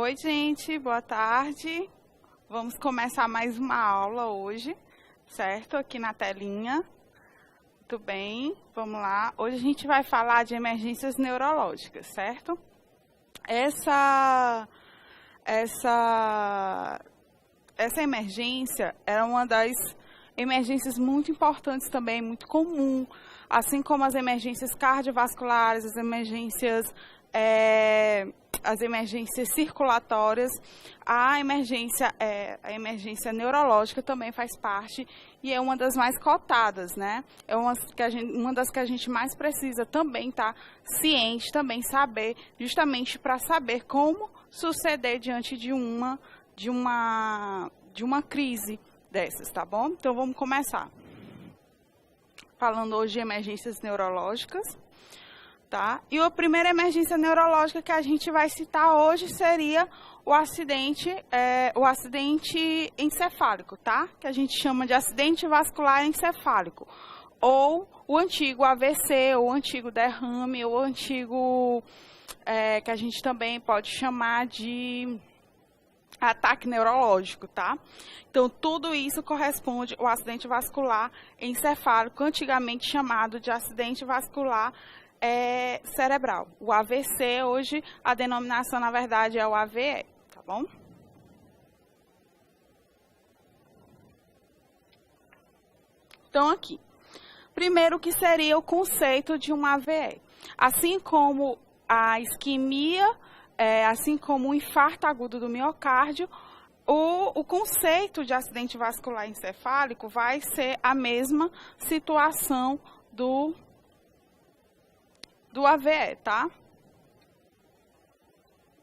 Oi, gente, boa tarde. Vamos começar mais uma aula hoje, certo? Aqui na telinha. Muito bem, vamos lá. Hoje a gente vai falar de emergências neurológicas, certo? Essa emergência era uma das emergências muito importantes também, muito comum, assim como as emergências cardiovasculares, as emergências circulatórias, a emergência neurológica também faz parte e é uma das mais cotadas, né? É uma das que a gente mais precisa também estar ciente, também saber, justamente para saber como suceder diante de uma crise dessas, tá bom? Então vamos começar. Falando hoje de emergências neurológicas. Tá? E a primeira emergência neurológica que a gente vai citar hoje seria o acidente encefálico, tá? Que a gente chama de acidente vascular encefálico, ou o antigo AVC, ou o antigo derrame, ou o antigo, que a gente também pode chamar de ataque neurológico, tá? Então, tudo isso corresponde ao acidente vascular encefálico, antigamente chamado de acidente vascular cerebral. O AVC, hoje, a denominação, na verdade, é o AVE, tá bom? Então, aqui. Primeiro, o que seria o conceito de um AVE? Assim como a isquemia, assim como o infarto agudo do miocárdio, o conceito de acidente vascular encefálico vai ser a mesma situação do AVE, tá?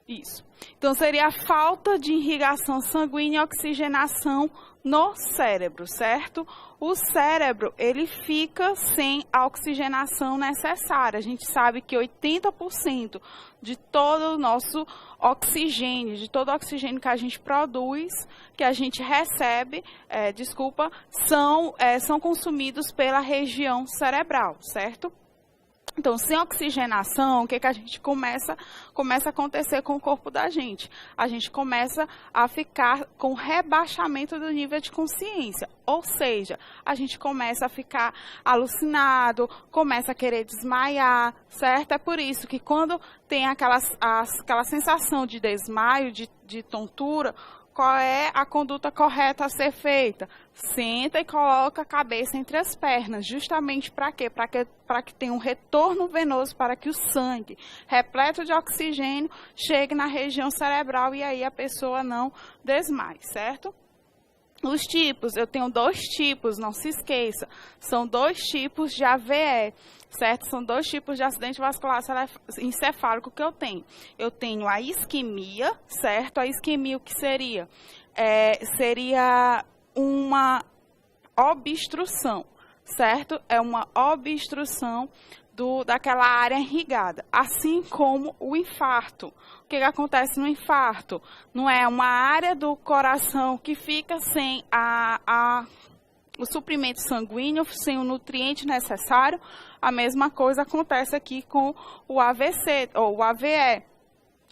Isso. Então, seria a falta de irrigação sanguínea e oxigenação no cérebro, certo? O cérebro, ele fica sem a oxigenação necessária. A gente sabe que 80% de todo o nosso oxigênio, de todo o oxigênio que a gente produz, que a gente recebe, são consumidos pela região cerebral, certo? Então, sem oxigenação, o que a gente começa a acontecer com o corpo da gente? A gente começa a ficar com rebaixamento do nível de consciência, ou seja, a gente começa a ficar alucinado, começa a querer desmaiar, certo? É por isso que quando tem aquela sensação de desmaio, de tontura, qual é a conduta correta a ser feita? Senta e coloca a cabeça entre as pernas, justamente para quê? Para que tenha um retorno venoso, para que o sangue, repleto de oxigênio, chegue na região cerebral e aí a pessoa não desmaie, certo? Os tipos, eu tenho 2 tipos, não se esqueça, são 2 tipos de AVE, certo? São 2 tipos de acidente vascular encefálico que eu tenho. Eu tenho a isquemia, certo? A isquemia, o que seria? Seria uma obstrução, certo? É uma obstrução daquela área irrigada, assim como o infarto. O que acontece no infarto? Não é uma área do coração que fica sem o suprimento sanguíneo, sem o nutriente necessário. A mesma coisa acontece aqui com o AVC, ou o AVE,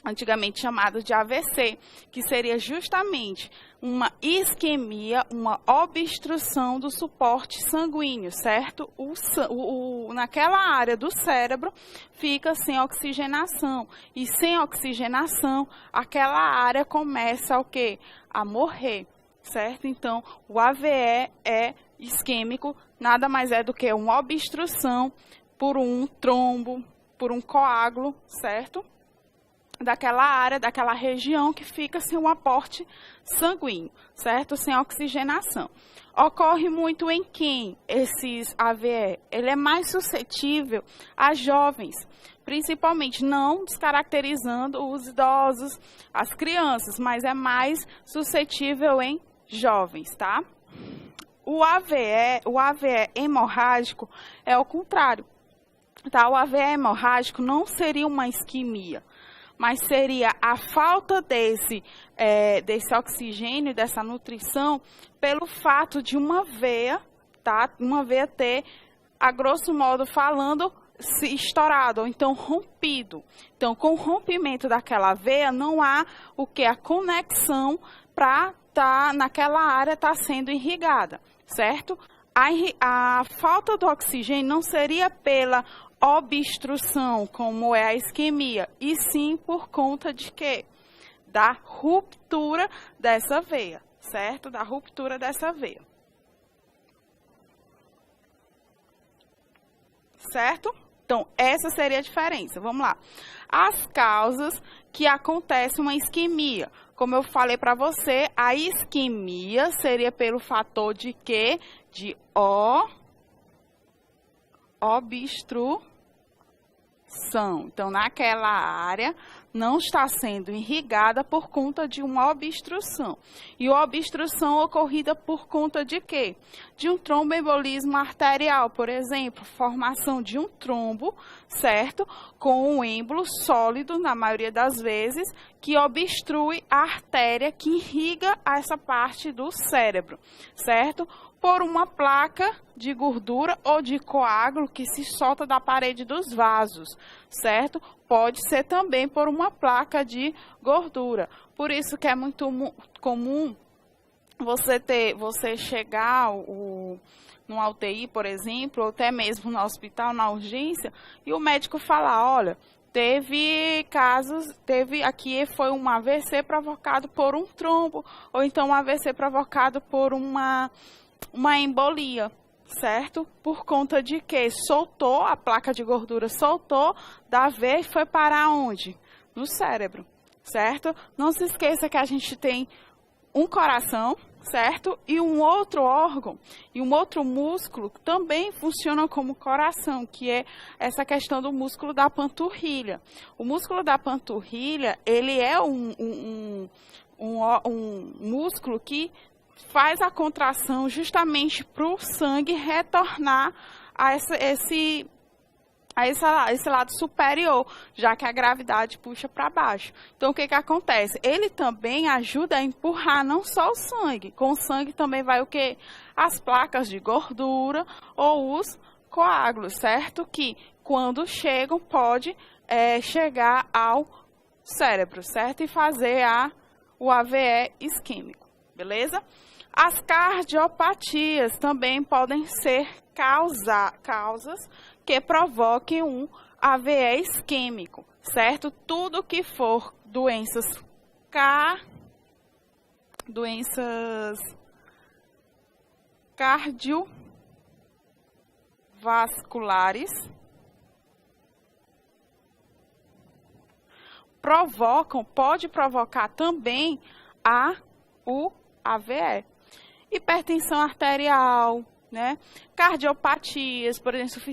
antigamente chamado de AVC, que seria justamente uma isquemia, uma obstrução do suporte sanguíneo, certo? Naquela área do cérebro fica sem oxigenação, e sem oxigenação, aquela área começa o quê? A morrer, certo? Então, o AVE é isquêmico, nada mais é do que uma obstrução por um trombo, por um coágulo, certo? Daquela área, daquela região que fica sem um aporte sanguíneo, certo? Sem oxigenação. Ocorre muito em quem esses AVE? Ele é mais suscetível a jovens, principalmente, não descaracterizando os idosos, as crianças, mas é mais suscetível em jovens, tá? O AVE hemorrágico é o contrário, tá? O AVE hemorrágico não seria uma isquemia, mas seria a falta desse oxigênio, dessa nutrição, pelo fato de uma veia, tá? Uma veia ter, a grosso modo falando, se estourado, ou então rompido. Então, com o rompimento daquela veia, não há o que? A conexão para naquela área tá sendo irrigada, certo? A falta do oxigênio não seria pela obstrução, como é a isquemia, e sim por conta de quê? Da ruptura dessa veia, certo? Da ruptura dessa veia. Certo? Então, essa seria a diferença. Vamos lá. As causas que acontece uma isquemia. Como eu falei para você, a isquemia seria pelo fator de quê? De obstrução. Então, naquela área não está sendo irrigada por conta de uma obstrução. E a obstrução ocorrida por conta de quê? De um tromboembolismo arterial, por exemplo, formação de um trombo, certo? Com um êmbolo sólido, na maioria das vezes, que obstrui a artéria que irriga essa parte do cérebro, certo? Por uma placa de gordura ou de coágulo que se solta da parede dos vasos, certo? Pode ser também por uma placa de gordura. Por isso que é muito comum você chegar numa UTI, por exemplo, ou até mesmo no hospital, na urgência, e o médico falar, olha, aqui foi um AVC provocado por um trombo, ou então um AVC provocado por uma embolia, certo? Por conta de que soltou, a placa de gordura soltou da veia e foi para onde? No cérebro, certo? Não se esqueça que a gente tem um coração, certo? E um outro órgão, e um outro músculo que também funciona como coração, que é essa questão do músculo da panturrilha. O músculo da panturrilha, ele é um músculo que faz a contração justamente para o sangue retornar a esse lado superior, já que a gravidade puxa para baixo. Então, o que acontece? Ele também ajuda a empurrar não só o sangue, com o sangue também vai o quê? As placas de gordura ou os coágulos, certo? Que quando chegam, pode chegar ao cérebro, certo? E fazer o AVE isquêmico, beleza? As cardiopatias também podem ser causas que provoquem um AVE isquêmico, certo? Tudo que for doenças cardiovasculares pode provocar também o AVE. Hipertensão arterial, né? Cardiopatias, por exemplo,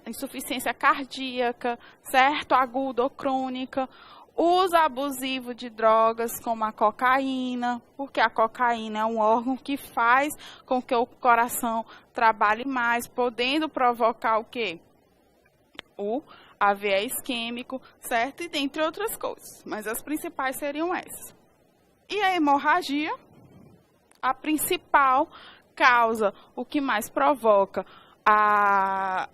insuficiência cardíaca, certo? Aguda ou crônica. Uso abusivo de drogas como a cocaína, porque a cocaína é um órgão que faz com que o coração trabalhe mais, podendo provocar o quê? O AVE isquêmico, certo? E dentre outras coisas, mas as principais seriam essas. E a hemorragia? A principal causa, o que mais provoca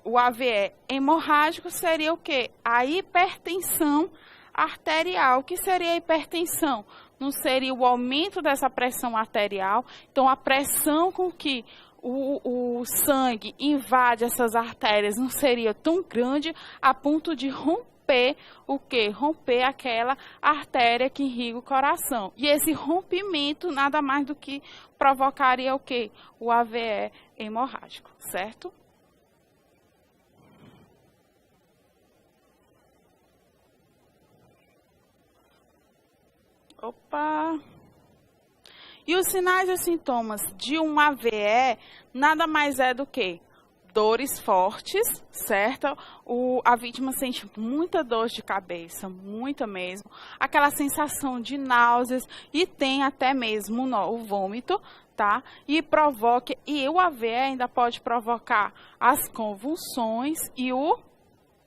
o AVE hemorrágico seria o quê? A hipertensão arterial. O que seria a hipertensão? Não seria o aumento dessa pressão arterial? Então, a pressão com que o sangue invade essas artérias não seria tão grande a ponto de romper o quê? Romper aquela artéria que irriga o coração. E esse rompimento nada mais do que provocaria o quê? O AVE hemorrágico, certo? Opa! E os sinais e sintomas de um AVE nada mais é do que dores fortes, certo? A vítima sente muita dor de cabeça, muita mesmo, aquela sensação de náuseas e tem até mesmo o vômito, tá? E o AVE ainda pode provocar as convulsões e o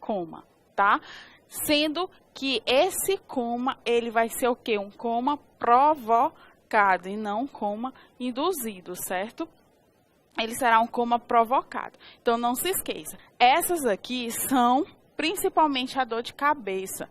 coma, tá? Sendo que esse coma, ele vai ser o quê? Um coma provocado e não um coma induzido, certo? ele será um coma provocado. Então, não se esqueça, essas aqui são principalmente a dor de cabeça.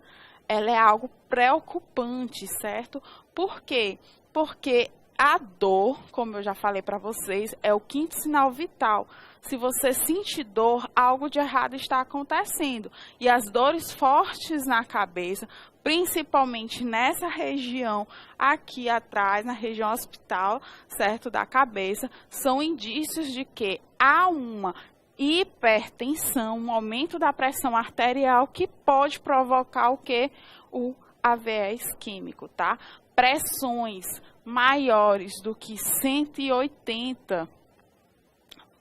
Ela é algo preocupante, certo? Por quê? Porque a dor, como eu já falei para vocês, é o quinto sinal vital. Se você sentir dor, algo de errado está acontecendo. E as dores fortes na cabeça, principalmente nessa região aqui atrás, na região occipital, certo, da cabeça, são indícios de que há uma hipertensão, um aumento da pressão arterial que pode provocar o que? O AVE isquêmico, tá? Pressões maiores do que 180.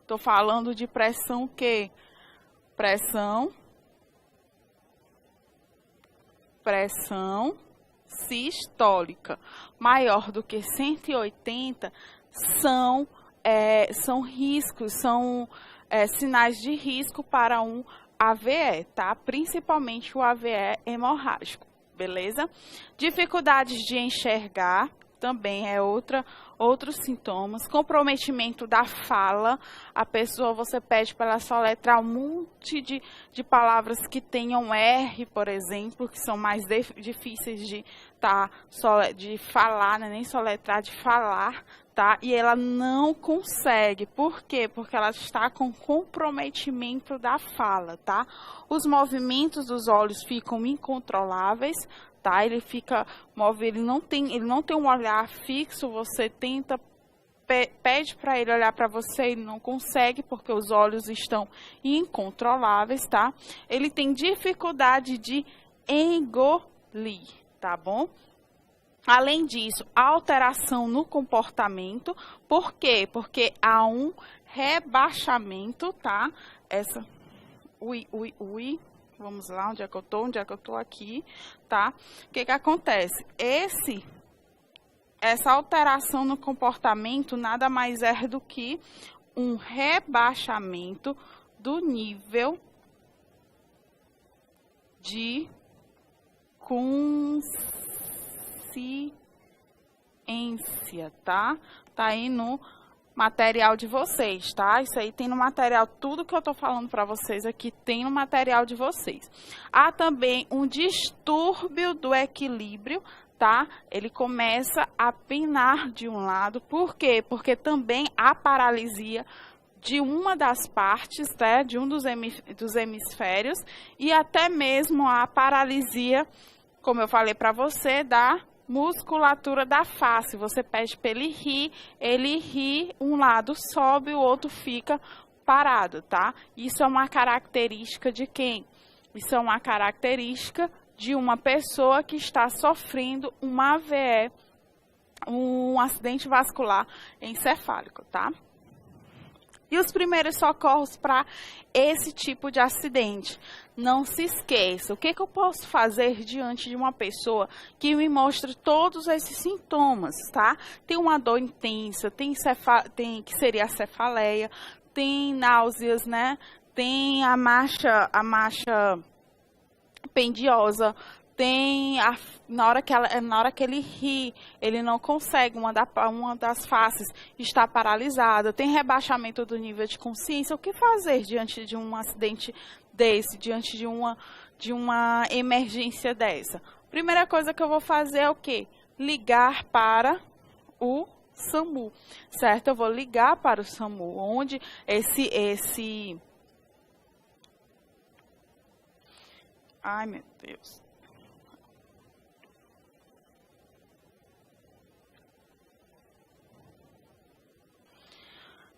Estou falando de pressão que? Pressão sistólica maior do que 180 são riscos, são sinais de risco para um AVE, tá? Principalmente o AVE hemorrágico, beleza? Dificuldades de enxergar também é outros sintomas. Comprometimento da fala. A pessoa, você pede para ela soletrar um monte de palavras que tenham R, por exemplo, que são mais difíceis de falar, né? Nem soletrar, de falar, tá? E ela não consegue. Por quê? Porque ela está com comprometimento da fala, tá? Os movimentos dos olhos ficam incontroláveis, tá? Ele fica móvel, ele não tem um olhar fixo, você tenta, pede para ele olhar para você, ele não consegue porque os olhos estão incontroláveis, tá? Ele tem dificuldade de engolir, tá bom? Além disso, alteração no comportamento. Por quê? Porque há um rebaixamento, tá? Vamos lá, onde é que eu tô? Onde é que eu tô aqui, tá? O que que acontece? Essa alteração no comportamento nada mais é do que um rebaixamento do nível de consciência, tá? Tá aí no material de vocês, tá? Isso aí tem no material, tudo que eu tô falando para vocês aqui tem no material de vocês. Há também um distúrbio do equilíbrio, tá? Ele começa a penar de um lado. Por quê? Porque também há paralisia de uma das partes, né? De um dos hemisférios, e até mesmo a paralisia, como eu falei para você, da musculatura da face. Você pede para ele ri, um lado sobe, o outro fica parado, tá? Isso é uma característica de quem? Isso é uma característica de uma pessoa que está sofrendo uma AVE, um acidente vascular encefálico, tá? E os primeiros socorros para esse tipo de acidente? Não se esqueça, o que eu posso fazer diante de uma pessoa que me mostre todos esses sintomas, tá? Tem uma dor intensa, tem que seria a cefaleia, tem náuseas, né? Tem a marcha pendiosa, tem na hora que ele ri, ele não consegue, uma das faces está paralisada, tem rebaixamento do nível de consciência. O que fazer diante de um acidente desse, diante de uma emergência dessa? Primeira coisa que eu vou fazer é o quê? Ligar para o SAMU, certo? Eu vou ligar para o SAMU, onde ai, meu Deus.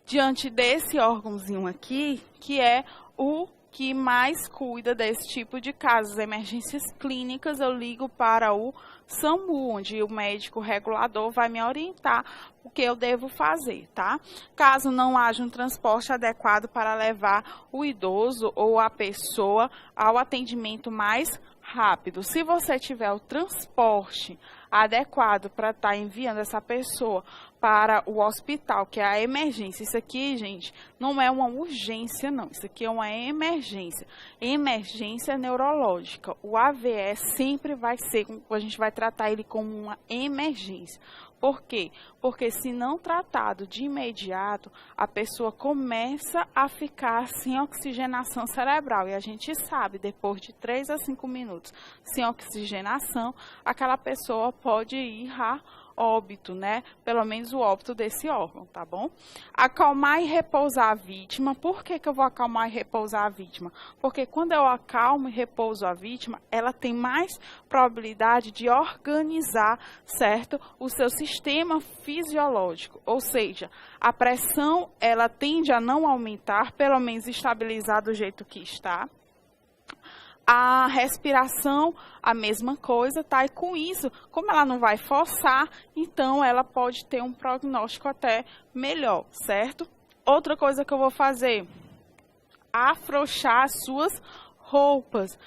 Diante desse órgãozinho aqui, que é o que mais cuida desse tipo de casos, emergências clínicas, eu ligo para o SAMU, onde o médico regulador vai me orientar o que eu devo fazer, tá? Caso não haja um transporte adequado para levar o idoso ou a pessoa ao atendimento mais rápido. Se você tiver o transporte adequado para estar enviando essa pessoa para o hospital, que é a emergência. Isso aqui, gente, não é uma urgência, não. Isso aqui é uma emergência. Emergência neurológica. O AVE sempre vai ser, a gente vai tratar ele como uma emergência. Por quê? Porque se não tratado de imediato, a pessoa começa a ficar sem oxigenação cerebral. E a gente sabe, depois de 3 a 5 minutos sem oxigenação, aquela pessoa pode ir a óbito, né? Pelo menos o óbito desse órgão, tá bom? Acalmar e repousar a vítima. Por que que eu vou acalmar e repousar a vítima? Porque quando eu acalmo e repouso a vítima, ela tem mais probabilidade de organizar, certo? O seu sistema fisiológico, ou seja, a pressão, ela tende a não aumentar, pelo menos estabilizar do jeito que está. A respiração, a mesma coisa, tá? E com isso, como ela não vai forçar, então ela pode ter um prognóstico até melhor, certo? Outra coisa que eu vou fazer, afrouxar as suas roupas.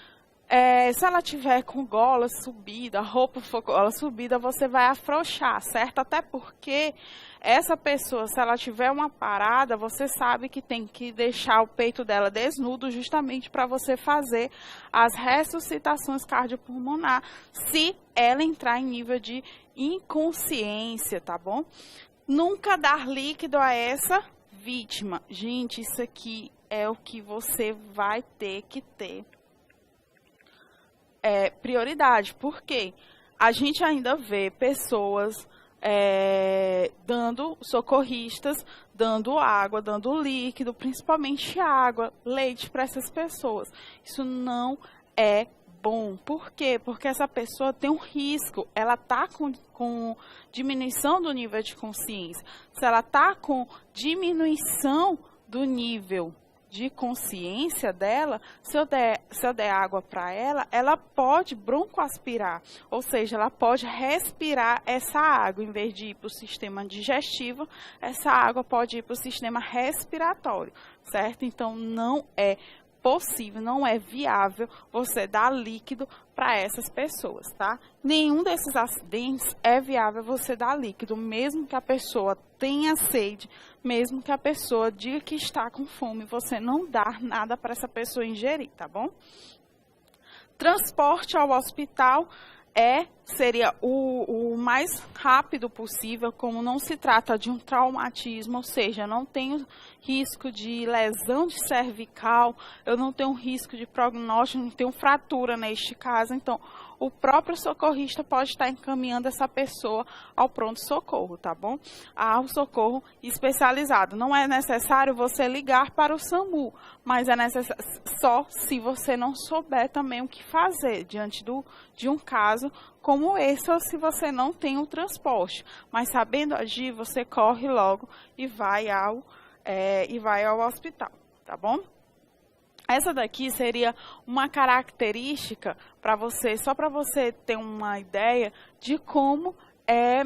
Se ela tiver com gola subida, a roupa for gola subida, você vai afrouxar, certo? Até porque essa pessoa, se ela tiver uma parada, você sabe que tem que deixar o peito dela desnudo justamente para você fazer as ressuscitações cardiopulmonar, se ela entrar em nível de inconsciência, tá bom? Nunca dar líquido a essa vítima. Gente, isso aqui é o que você vai ter que ter prioridade. Por quê? A gente ainda vê pessoas dando, socorristas, dando água, dando líquido, principalmente água, leite para essas pessoas. Isso não é bom. Por quê? Porque essa pessoa tem um risco, ela está com diminuição do nível de consciência. Se ela está com diminuição do nível de consciência dela, se eu der água para ela, ela pode broncoaspirar, ou seja, ela pode respirar essa água, em vez de ir para o sistema digestivo, essa água pode ir para o sistema respiratório, certo? Então, não é possível, não é viável você dar líquido para essas pessoas, tá? Nenhum desses acidentes é viável você dar líquido, mesmo que a pessoa tenha sede, mesmo que a pessoa diga que está com fome, você não dá nada para essa pessoa ingerir, tá bom? Transporte ao hospital seria o mais rápido possível, como não se trata de um traumatismo, ou seja, não tenho risco de lesão de cervical, eu não tenho risco de prognóstico, não tenho fratura neste caso, então o próprio socorrista pode estar encaminhando essa pessoa ao pronto-socorro, tá bom? Ao socorro especializado. Não é necessário você ligar para o SAMU, mas é necessário só se você não souber também o que fazer diante de um caso como esse, ou se você não tem o transporte. Mas sabendo agir, você corre logo e vai ao hospital, tá bom? Essa daqui seria uma característica para você, só para você ter uma ideia de como é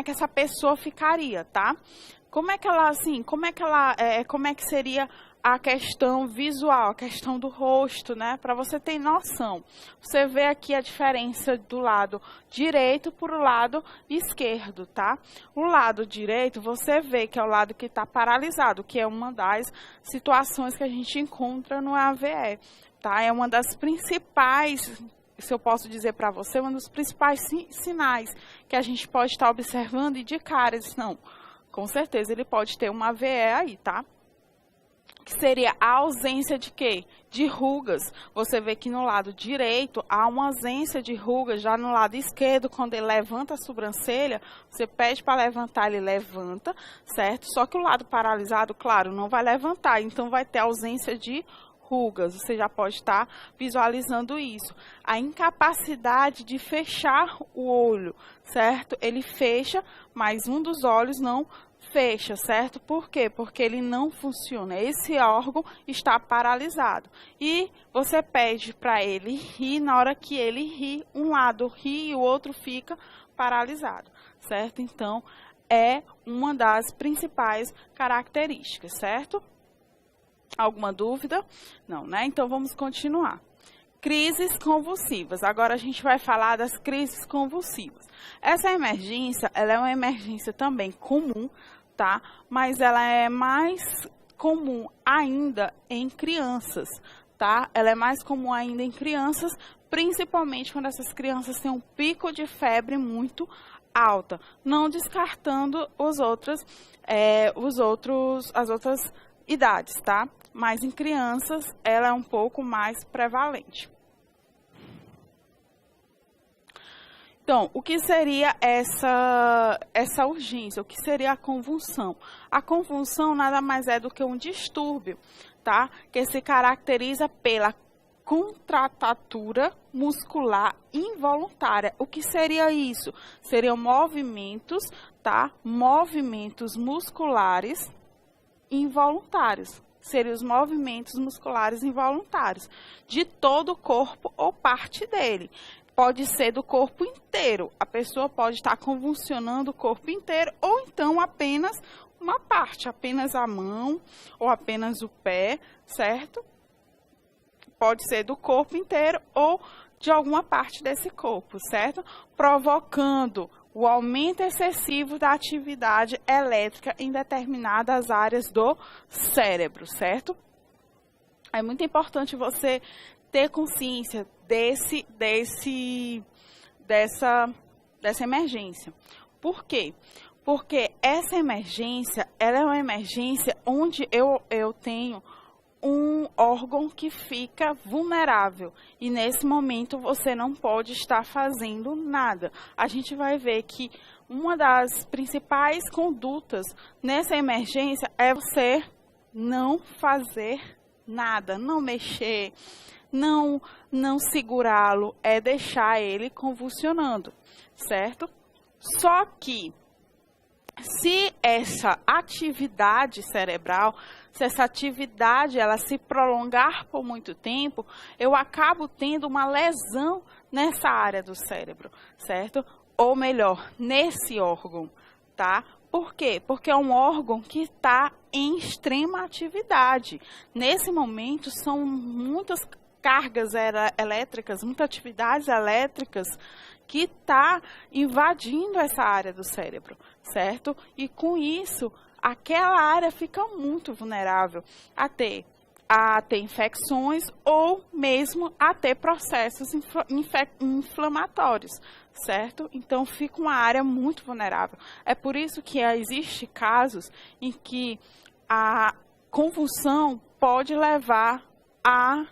que essa pessoa ficaria, tá? Como é que seria a questão visual, a questão do rosto, né? Para você ter noção. Você vê aqui a diferença do lado direito para o lado esquerdo, tá? O lado direito, você vê que é o lado que está paralisado, que é uma das situações que a gente encontra no AVE, tá? É uma das principais, se eu posso dizer para você, um dos principais sinais que a gente pode estar observando e de cara, não, com certeza ele pode ter uma AVE aí, tá? Que seria a ausência de quê? De rugas. Você vê que no lado direito há uma ausência de rugas, já no lado esquerdo, quando ele levanta a sobrancelha, você pede para levantar, ele levanta, certo? Só que o lado paralisado, claro, não vai levantar, então vai ter ausência de rugas, você já pode estar visualizando isso. A incapacidade de fechar o olho, certo? Ele fecha, mas um dos olhos não fecha, certo? Por quê? Porque ele não funciona. Esse órgão está paralisado. E você pede para ele rir, na hora que ele ri, um lado ri e o outro fica paralisado, certo? Então, é uma das principais características, certo? Alguma dúvida? Não, né? Então, vamos continuar. Crises convulsivas. Agora a gente vai falar das crises convulsivas. Essa emergência, ela é uma emergência também comum, tá? Mas ela é mais comum ainda em crianças, tá? Ela é mais comum ainda em crianças, principalmente quando essas crianças têm um pico de febre muito alta, não descartando as outras idades, tá? Mas em crianças ela é um pouco mais prevalente. Então, o que seria essa urgência? O que seria a convulsão? A convulsão nada mais é do que um distúrbio, tá? Que se caracteriza pela contratura muscular involuntária. O que seria isso? Seriam movimentos, tá? Movimentos musculares involuntários. Seriam os movimentos musculares involuntários de todo o corpo ou parte dele. Pode ser do corpo inteiro. A pessoa pode estar convulsionando o corpo inteiro ou então apenas uma parte, apenas a mão ou apenas o pé, certo? Pode ser do corpo inteiro ou de alguma parte desse corpo, certo? Provocando o aumento excessivo da atividade elétrica em determinadas áreas do cérebro, certo? É muito importante você ter consciência dessa emergência. Por quê? Porque essa emergência, ela é uma emergência onde eu tenho um órgão que fica vulnerável e nesse momento você não pode estar fazendo nada. A gente vai ver que uma das principais condutas nessa emergência é você não fazer nada, não mexer, não segurá-lo, é deixar ele convulsionando, certo? Só que se essa atividade cerebral, se essa atividade ela se prolongar por muito tempo, eu acabo tendo uma lesão nessa área do cérebro, certo? Ou melhor, nesse órgão, tá? Por quê? Porque é um órgão que está em extrema atividade. Nesse momento, são muitas cargas elétricas, muitas atividades elétricas que está invadindo essa área do cérebro, certo? E com isso, aquela área fica muito vulnerável a ter infecções ou mesmo a ter processos inflamatórios, certo? Então, fica uma área muito vulnerável. É por isso que existem casos em que a convulsão pode levar a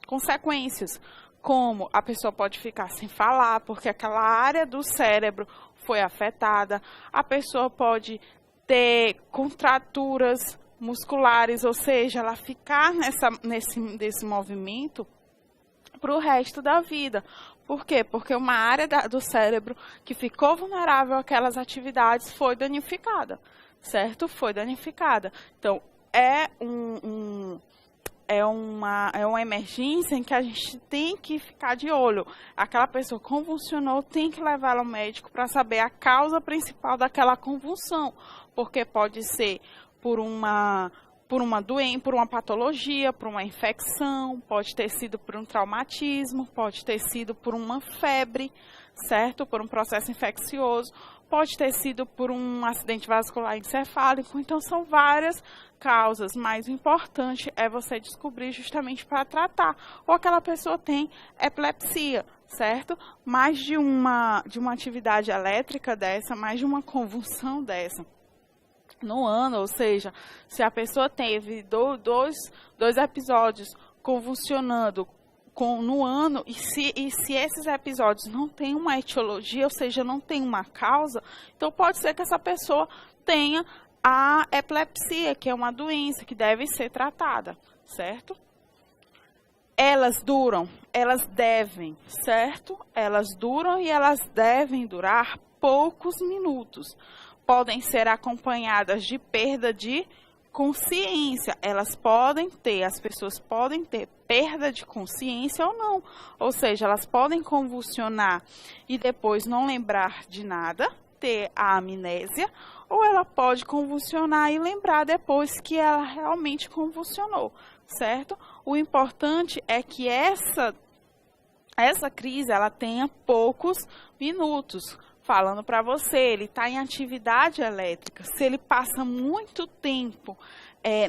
consequências, como a pessoa pode ficar sem falar, porque aquela área do cérebro foi afetada, a pessoa pode ter contraturas musculares, ou seja, ela ficar nesse movimento para o resto da vida. Por quê? Porque uma área do cérebro que ficou vulnerável àquelas atividades foi danificada, certo? Foi danificada. Então, é uma emergência em que a gente tem que ficar de olho. Aquela pessoa convulsionou, tem que levá-la ao médico para saber a causa principal daquela convulsão, porque pode ser por uma doença, por uma patologia, por uma infecção, pode ter sido por um traumatismo, pode ter sido por uma febre, certo? Por um processo infeccioso, pode ter sido por um acidente vascular encefálico. Então, são várias causas, mas o importante é você descobrir justamente para tratar. Ou aquela pessoa tem epilepsia, certo? Mais de uma atividade elétrica dessa, mais de uma convulsão dessa no ano, ou seja, se a pessoa teve dois episódios convulsionando no ano, e se esses episódios não têm uma etiologia, ou seja, não tem uma causa, então pode ser que essa pessoa tenha a epilepsia, que é uma doença que deve ser tratada, certo? Elas devem, certo? Elas duram e elas devem durar poucos minutos. Podem ser acompanhadas de perda de consciência. As pessoas podem ter perda de consciência ou não. Ou seja, elas podem convulsionar e depois não lembrar de nada, ter a amnésia, ou ela pode convulsionar e lembrar depois que ela realmente convulsionou, certo? O importante é que essa crise ela tenha poucos minutos. falando para você, ele está em atividade elétrica. Se ele passa muito tempo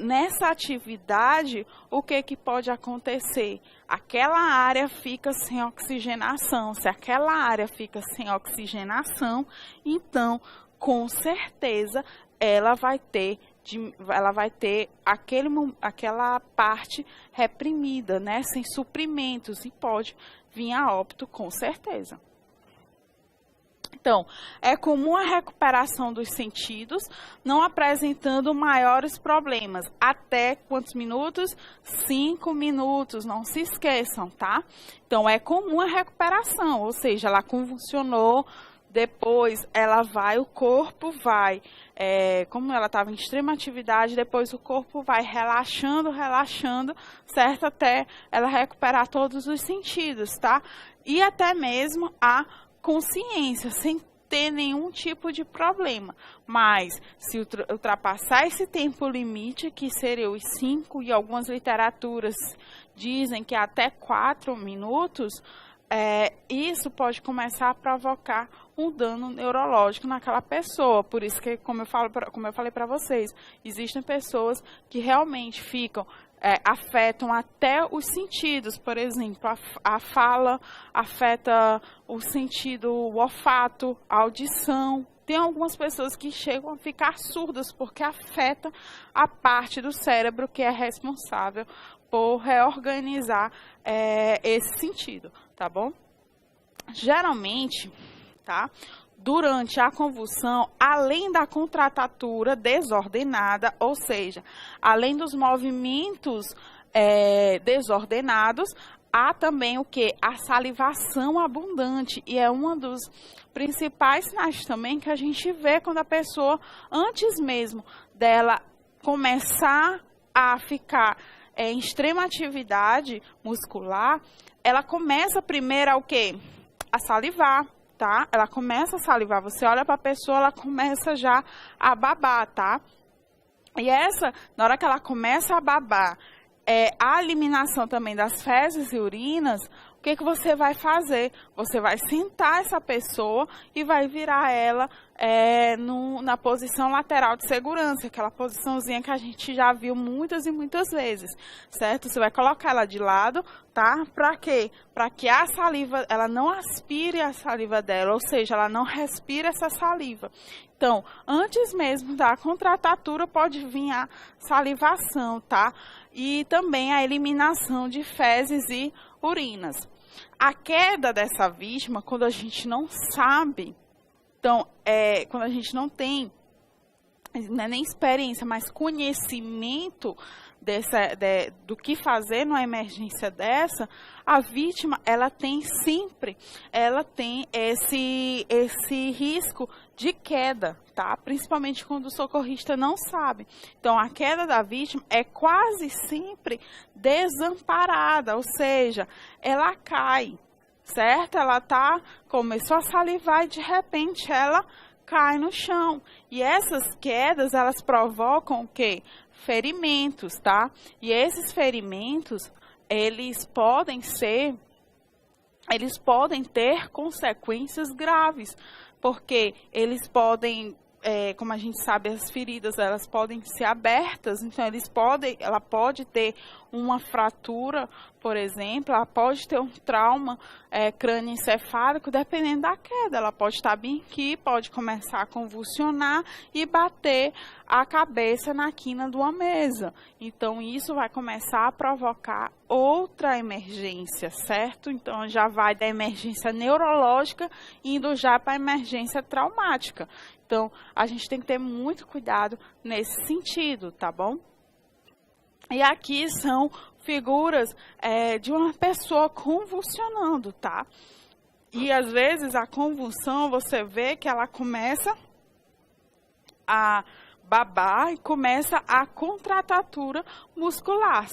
nessa atividade, o que pode acontecer? Aquela área fica sem oxigenação. Se aquela área fica sem oxigenação, então, com certeza, ela vai ter aquela parte reprimida, né, sem suprimentos, e pode vir a óbito, com certeza. Então, é comum a recuperação dos sentidos, não apresentando maiores problemas. Até quantos minutos? 5 minutos, não se esqueçam, tá? Então, é comum a recuperação, ou seja, ela convulsionou, depois o corpo vai, como ela estava em extrema atividade, depois o corpo vai relaxando, certo? Até ela recuperar todos os sentidos, tá? E até mesmo a consciência, sem ter nenhum tipo de problema. Mas, se ultrapassar esse tempo limite, que seria os 5, e algumas literaturas dizem que até 4 minutos, isso pode começar a provocar um dano neurológico naquela pessoa. Por isso que, como eu falei para vocês, existem pessoas que realmente ficam, afetam até os sentidos. Por exemplo, a fala afeta o sentido, o olfato, a audição. Tem algumas pessoas que chegam a ficar surdas porque afeta a parte do cérebro que é responsável por reorganizar esse sentido, tá bom? Geralmente, tá? Durante a convulsão, além da contratatura desordenada, ou seja, além dos movimentos desordenados, há também o que? A salivação abundante, e é um dos principais sinais também que a gente vê quando a pessoa, antes mesmo dela começar a ficar em extrema atividade muscular, ela começa primeiro a o quê? A salivar, tá? Ela começa a salivar. Você olha para a pessoa, ela começa já a babar, tá? E na hora que ela começa a babar, a eliminação também das fezes e urinas, o que você vai fazer? Você vai sentar essa pessoa e vai virar ela na posição lateral de segurança, aquela posiçãozinha que a gente já viu muitas e muitas vezes, certo? Você vai colocar ela de lado, tá? Para quê? Para que a saliva, ela não aspire a saliva dela, ou seja, ela não respire essa saliva. Então, antes mesmo da contratatura, pode vir a salivação, tá? E também a eliminação de fezes e urinas. A queda dessa vítima, quando a gente não sabe, então, quando a gente não tem nem experiência, mas conhecimento do que fazer numa emergência dessa, a vítima, ela tem esse risco de queda, tá? Principalmente quando o socorrista não sabe. Então, a queda da vítima é quase sempre desamparada, ou seja, ela cai, certo? Ela começou a salivar e de repente ela cai no chão. E essas quedas, elas provocam o quê? Ferimentos, tá? E esses ferimentos, eles podem ter consequências graves, porque eles podem, como a gente sabe, as feridas, elas podem ser abertas, então ela pode ter uma fratura, por exemplo, ela pode ter um trauma crânioencefálico, dependendo da queda. Ela pode estar bem aqui, pode começar a convulsionar e bater a cabeça na quina de uma mesa. Então, isso vai começar a provocar outra emergência, certo? Então, já vai da emergência neurológica indo já para a emergência traumática. Então, a gente tem que ter muito cuidado nesse sentido, tá bom? E aqui são figuras de uma pessoa convulsionando, tá? E às vezes a convulsão, você vê que ela começa a babar e começa a contratatura muscular,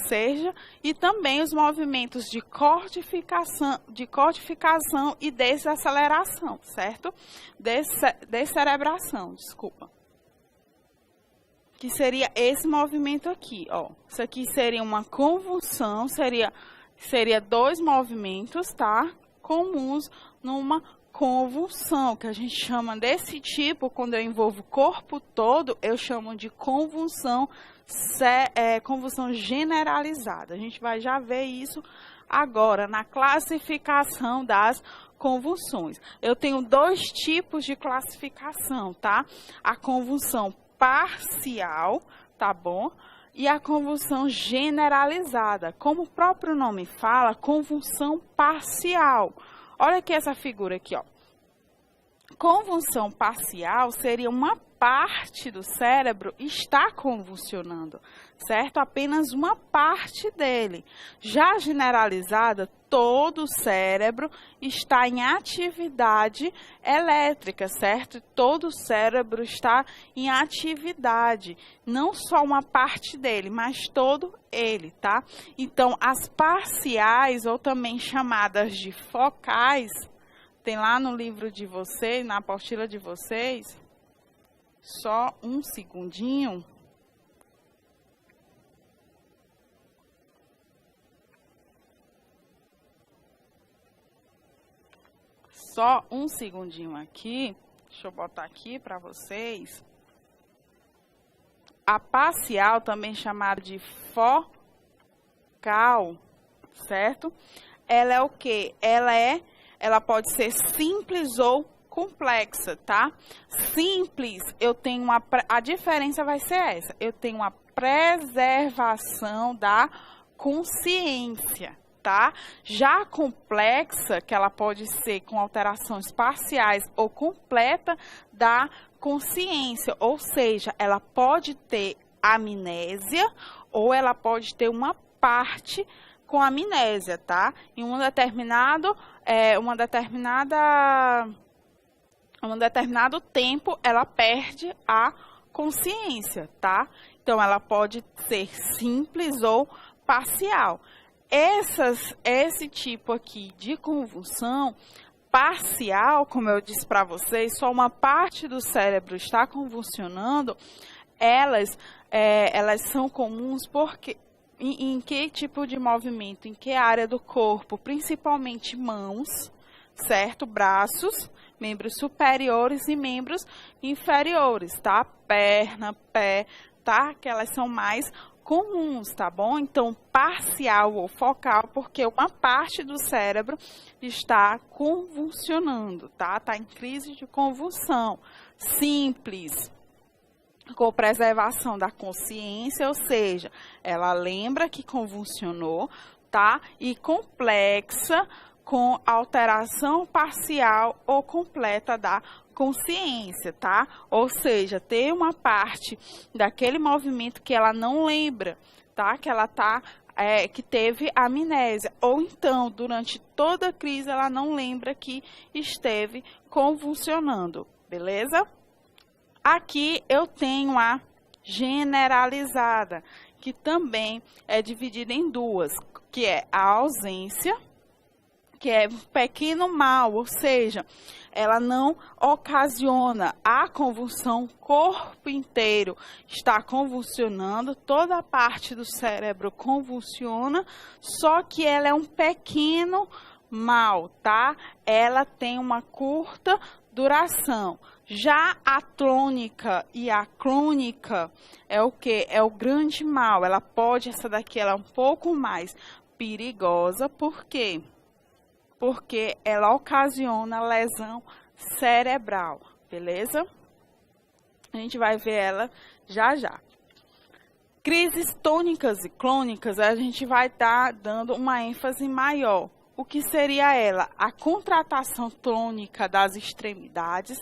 e também os movimentos de cortificação e desaceleração, certo? Descerebração, desculpa. Que seria esse movimento aqui, ó. Isso aqui seria uma convulsão, seria 2 movimentos, tá? Comuns numa convulsão, que a gente chama desse tipo, quando eu envolvo o corpo todo, eu chamo de convulsão, convulsão generalizada. A gente vai já ver isso agora na classificação das convulsões. Eu tenho dois tipos de classificação, tá? A convulsão parcial, tá bom? E a convulsão generalizada. Como o próprio nome fala, convulsão parcial. Olha aqui essa figura aqui, ó. Convulsão parcial seria uma parte do cérebro está convulsionando, certo? Apenas uma parte dele. Já generalizada, todo o cérebro está em atividade elétrica, certo? Todo o cérebro está em atividade, não só uma parte dele, mas todo ele, tá? Então, as parciais, ou também chamadas de focais, tem lá no livro de vocês, na apostila de vocês, só um segundinho. Só um segundinho aqui, deixa eu botar aqui para vocês. A parcial, também chamada de focal, certo? Ela é o quê? Ela pode ser simples ou complexa, tá? Simples, eu tenho a diferença vai ser essa. Eu tenho uma preservação da consciência, tá? Já a complexa, que ela pode ser com alterações parciais ou completa da consciência, ou seja, ela pode ter amnésia ou ela pode ter uma parte com amnésia, tá? Em um determinado tempo, ela perde a consciência, tá? Então, ela pode ser simples ou parcial. Esse tipo aqui de convulsão parcial, como eu disse para vocês, só uma parte do cérebro está convulsionando, elas são comuns porque em que tipo de movimento, em que área do corpo, principalmente mãos, certo? Braços, membros superiores e membros inferiores, tá? Perna, pé, tá? Que elas são mais comuns, tá bom? Então, parcial ou focal, porque uma parte do cérebro está convulsionando, tá? Tá em crise de convulsão. Simples, com preservação da consciência, ou seja, ela lembra que convulsionou, tá? E complexa, com alteração parcial ou completa da consciência, tá? Ou seja, tem uma parte daquele movimento que ela não lembra, tá? Que ela que teve amnésia, ou então, durante toda a crise, ela não lembra que esteve convulsionando, beleza? Aqui eu tenho a generalizada, que também é dividida em duas, que é a ausência, que é um pequeno mal, ou seja, ela não ocasiona a convulsão, o corpo inteiro está convulsionando, toda a parte do cérebro convulsiona, só que ela é um pequeno mal, tá? Ela tem uma curta duração. Já a tônica e a clônica é o que? É o grande mal. Essa daqui ela é um pouco mais perigosa, por quê? Porque ela ocasiona lesão cerebral, beleza? A gente vai ver ela já já. Crises tônicas e clônicas, a gente vai estar dando uma ênfase maior. O que seria ela? A contratação tônica das extremidades.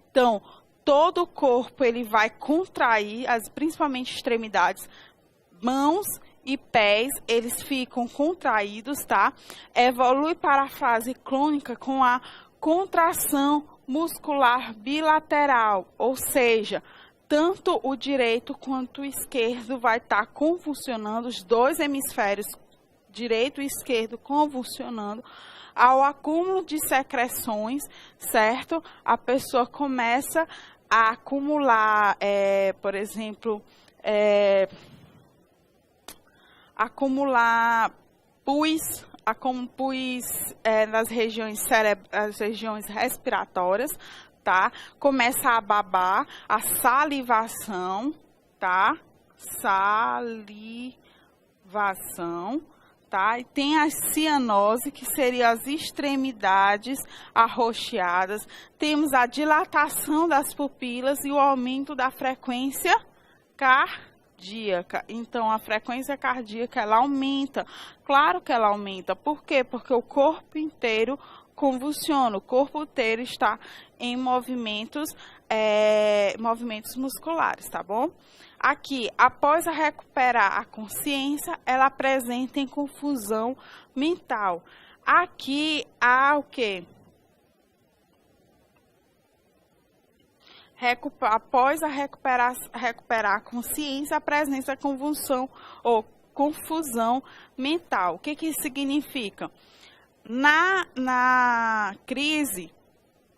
Então, todo o corpo ele vai contrair, principalmente extremidades, mãos e pés, eles ficam contraídos, tá? Evolui para a fase clônica com a contração muscular bilateral, ou seja, tanto o direito quanto o esquerdo vai estar convulsionando, os dois hemisférios, direito e esquerdo, convulsionando. Ao acúmulo de secreções, certo? A pessoa começa a acumular, por exemplo, acumular pus nas as regiões respiratórias, tá? Começa a babar, a salivação, tá? Salivação, tá? E tem a cianose, que seria as extremidades arroxeadas. Temos a dilatação das pupilas e o aumento da frequência cardíaca. Então, a frequência cardíaca, ela aumenta. Claro que ela aumenta. Por quê? Porque o corpo inteiro convulsiona, o corpo inteiro está em movimentos musculares, tá bom? Aqui, após recuperar a consciência, ela apresenta em confusão mental. Aqui há o quê? Após recuperar a consciência, apresenta convulsão ou confusão mental. O que que isso significa? Na crise,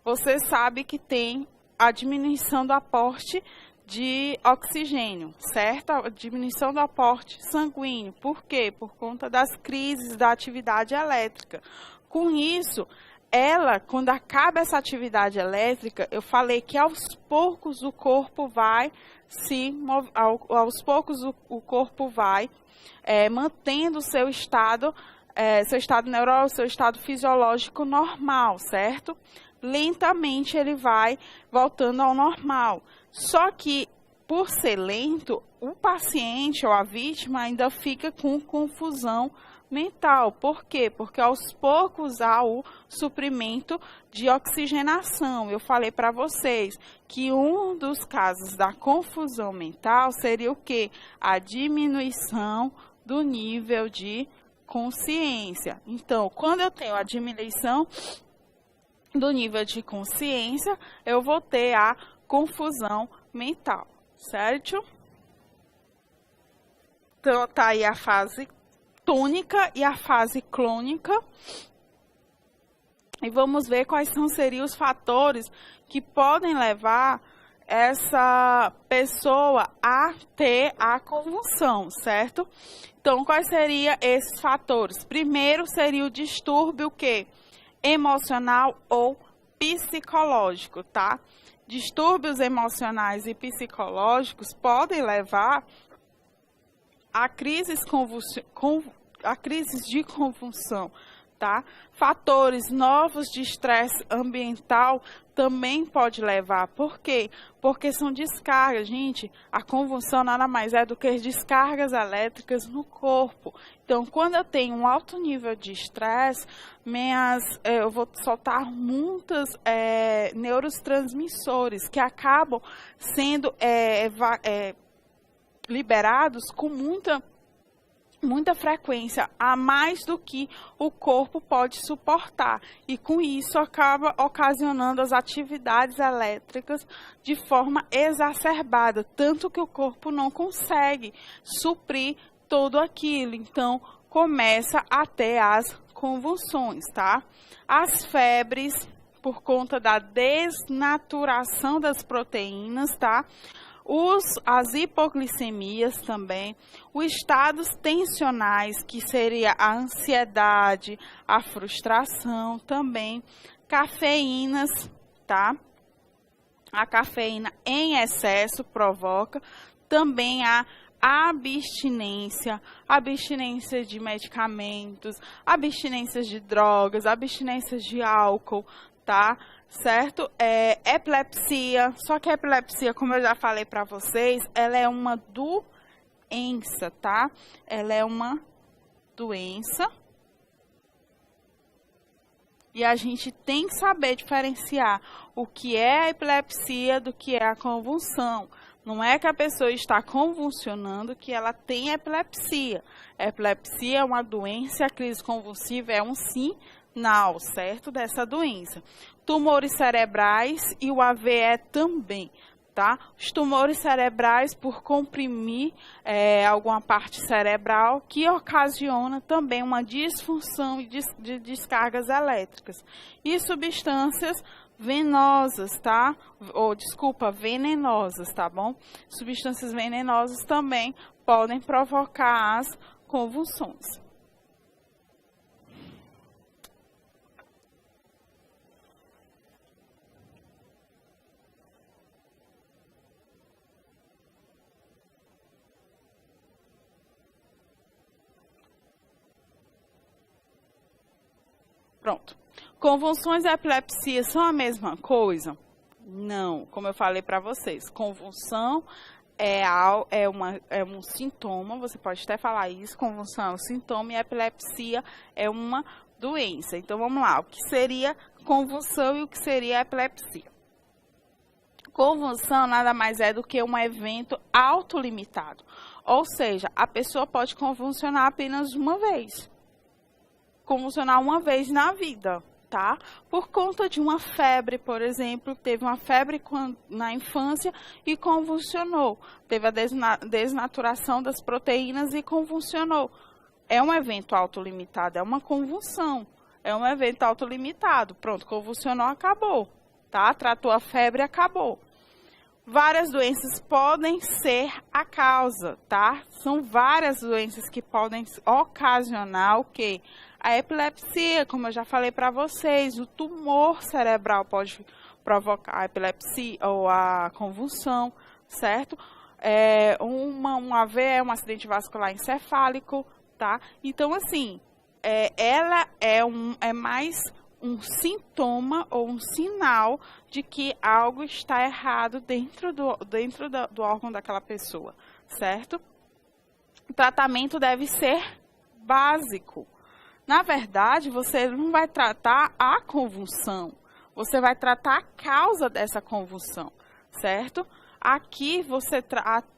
você sabe que tem a diminuição do aporte de oxigênio, certo? A diminuição do aporte sanguíneo. Por quê? Por conta das crises da atividade elétrica. Com isso, quando acaba essa atividade elétrica, eu falei que aos poucos o corpo vai mantendo o seu estado neurológico, seu estado fisiológico normal, certo? Lentamente ele vai voltando ao normal. Só que, por ser lento, o paciente ou a vítima ainda fica com confusão mental. Por quê? Porque aos poucos há o suprimento de oxigenação. Eu falei para vocês que um dos casos da confusão mental seria o quê? A diminuição do nível de consciência. Então, quando eu tenho a diminuição do nível de consciência, eu vou ter a confusão mental, certo? Então, tá aí a fase tônica e a fase clônica. E vamos ver quais seriam os fatores que podem levar essa pessoa a ter a convulsão, certo? Então, quais seriam esses fatores? Primeiro seria o distúrbio emocional ou psicológico, tá? Distúrbios emocionais e psicológicos podem levar a crises de convulsão, tá? Fatores novos de estresse ambiental também pode levar. Por quê? Porque são descargas, gente. A convulsão nada mais é do que descargas elétricas no corpo. Então, quando eu tenho um alto nível de estresse, eu vou soltar muitos neurotransmissores que acabam sendo liberados com muita frequência, a mais do que o corpo pode suportar. E com isso acaba ocasionando as atividades elétricas de forma exacerbada, tanto que o corpo não consegue suprir tudo aquilo. Então, começa a ter as convulsões, tá? As febres, por conta da desnaturação das proteínas, tá? As hipoglicemias também, os estados tensionais, que seria a ansiedade, a frustração também, cafeínas, tá? A cafeína em excesso provoca também a abstinência de medicamentos, abstinência de drogas, abstinência de álcool, tá? Certo? Epilepsia, só que a epilepsia, como eu já falei para vocês, ela é uma doença, tá? Ela é uma doença e a gente tem que saber diferenciar o que é a epilepsia do que é a convulsão. Não é que a pessoa está convulsionando que ela tem epilepsia. A epilepsia é uma doença, a crise convulsiva é um sinal, certo, dessa doença. Tumores cerebrais e o AVE também, tá? Os tumores cerebrais por comprimir alguma parte cerebral que ocasiona também uma disfunção de descargas elétricas. E substâncias venenosas, tá? Venenosas, tá bom? Substâncias venenosas também podem provocar as convulsões. Pronto. Convulsões e epilepsia são a mesma coisa? Não, como eu falei para vocês, convulsão é um sintoma, você pode até falar isso, convulsão é um sintoma e epilepsia é uma doença. Então, vamos lá, o que seria convulsão e o que seria epilepsia? Convulsão nada mais é do que um evento autolimitado, ou seja, a pessoa pode convulsionar apenas uma vez, convulsionar uma vez na vida. Tá? Por conta de uma febre, por exemplo, teve uma febre na infância e convulsionou. Teve a desnaturação das proteínas e convulsionou. É um evento autolimitado, é uma convulsão. É um evento autolimitado. Pronto, convulsionou, acabou. Tá? Tratou a febre, acabou. Várias doenças podem ser a causa, tá? São várias doenças que podem ocasionar o quê? A epilepsia, como eu já falei para vocês, o tumor cerebral pode provocar a epilepsia ou a convulsão, certo? Um AVE, um acidente vascular encefálico, tá? Então, assim, ela é mais um sintoma ou um sinal de que algo está errado dentro do órgão daquela pessoa, certo? O tratamento deve ser básico. Na verdade, você não vai tratar a convulsão, você vai tratar a causa dessa convulsão, certo? Aqui,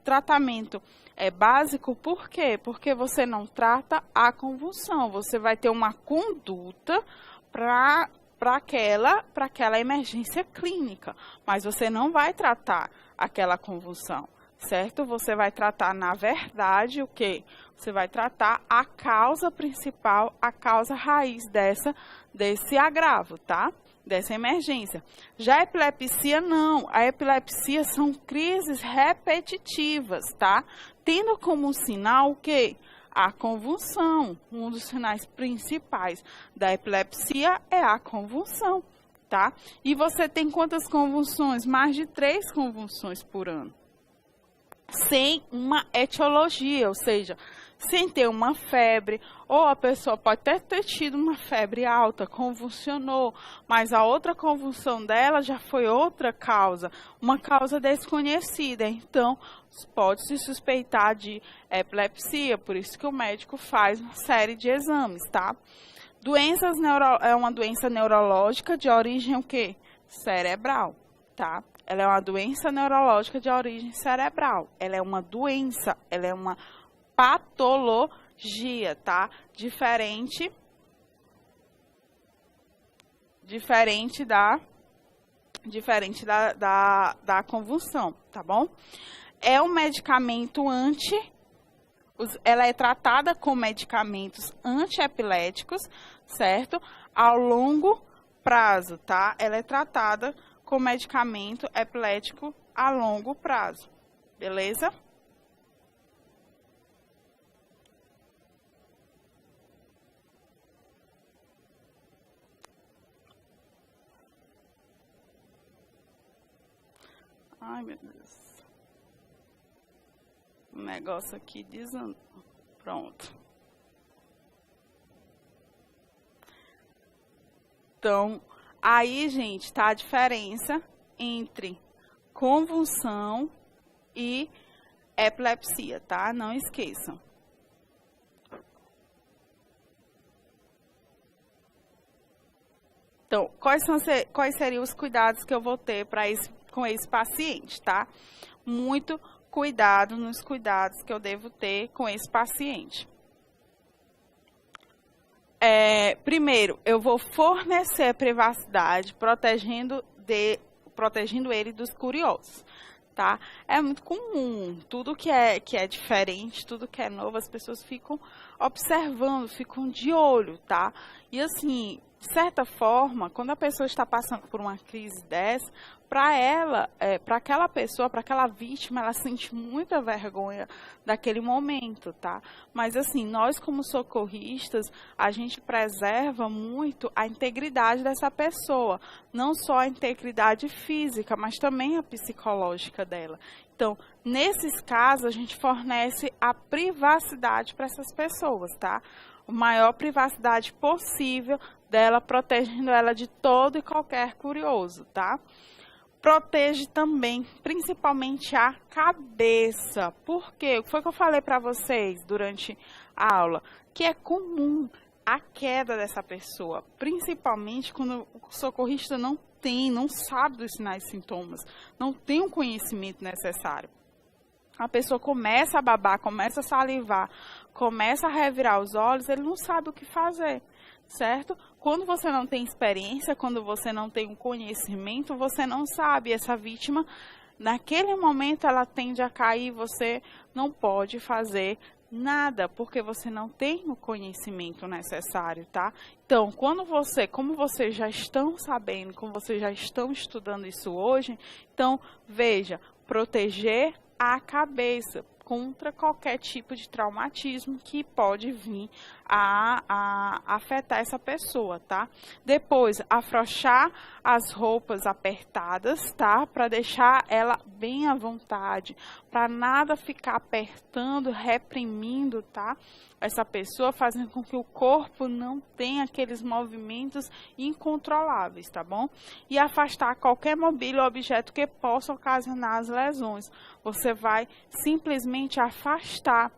tratamento é básico, por quê? Porque você não trata a convulsão, você vai ter uma conduta para aquela emergência clínica, mas você não vai tratar aquela convulsão, certo? Você vai tratar, na verdade, o quê? Você vai tratar a causa principal, a causa raiz desse agravo, tá? Dessa emergência. Já a epilepsia, não. A epilepsia são crises repetitivas, tá? Tendo como sinal o quê? A convulsão. Um dos sinais principais da epilepsia é a convulsão, tá? E você tem quantas convulsões? Mais de 3 convulsões por ano. Sem uma etiologia, ou seja, sem ter uma febre, ou a pessoa pode até ter tido uma febre alta, convulsionou, mas a outra convulsão dela já foi outra causa, uma causa desconhecida, então pode se suspeitar de epilepsia, por isso que o médico faz uma série de exames, tá? É uma doença neurológica de origem o quê? Cerebral, tá? Ela é uma doença neurológica de origem cerebral, ela é uma doença, ela é uma patologia, tá? Diferente da convulsão, tá bom? É um medicamento ela é tratada com medicamentos antiepiléticos, certo? Ao longo prazo, tá? Ela é tratada com medicamento epilético a longo prazo, beleza? Ai, meu Deus. O negócio aqui desandou. Pronto. Então, aí, gente, tá a diferença entre convulsão e epilepsia, tá? Não esqueçam. Então, quais seriam os cuidados que eu vou ter com esse paciente, tá? Muito cuidado nos cuidados que eu devo ter com esse paciente. Primeiro, eu vou fornecer privacidade, protegendo ele dos curiosos, tá? É muito comum, tudo que é diferente, tudo que é novo, as pessoas ficam observando, ficam de olho, tá? E assim, de certa forma, quando a pessoa está passando por uma crise dessa, para aquela pessoa, para aquela vítima, ela sente muita vergonha daquele momento, tá? Mas assim, nós como socorristas, a gente preserva muito a integridade dessa pessoa, não só a integridade física, mas também a psicológica dela. Então, nesses casos, a gente fornece a privacidade para essas pessoas, tá? A maior privacidade possível dela, protegendo ela de todo e qualquer curioso, tá? Protege também, principalmente a cabeça. Por quê? O que foi que eu falei para vocês durante a aula? Que é comum a queda dessa pessoa, principalmente quando o socorrista não sabe dos sinais e sintomas, não tem o conhecimento necessário. A pessoa começa a babar, começa a salivar, começa a revirar os olhos, ele não sabe o que fazer, certo? Quando você não tem experiência, quando você não tem um conhecimento, você não sabe. Essa vítima, naquele momento, ela tende a cair, você não pode fazer nada, porque você não tem o conhecimento necessário, tá? Então, como vocês já estão sabendo, como vocês já estão estudando isso hoje, então, veja, proteger a cabeça contra qualquer tipo de traumatismo que pode vir a afetar essa pessoa, tá? Depois, afrouxar as roupas apertadas, tá? Para deixar ela bem à vontade, para nada ficar apertando, reprimindo, tá? Essa pessoa, fazendo com que o corpo não tenha aqueles movimentos incontroláveis, tá bom? E afastar qualquer mobília ou objeto que possa ocasionar as lesões. Você vai simplesmente afastar,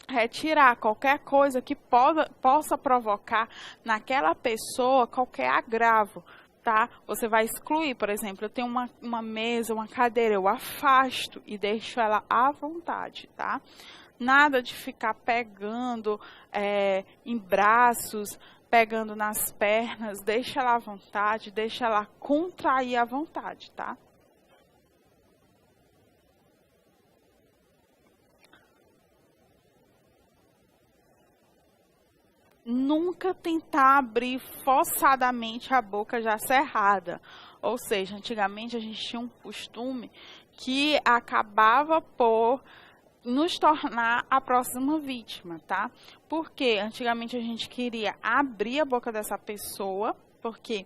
retirar qualquer coisa que possa provocar naquela pessoa qualquer agravo, tá? Você vai excluir, por exemplo, eu tenho uma mesa, uma cadeira, eu afasto e deixo ela à vontade, tá? Nada de ficar pegando em braços, pegando nas pernas, deixa ela à vontade, deixa ela contrair à vontade, tá? Nunca tentar abrir forçadamente a boca já cerrada. Ou seja, antigamente a gente tinha um costume que acabava por nos tornar a próxima vítima, tá? Porque antigamente a gente queria abrir a boca dessa pessoa, porque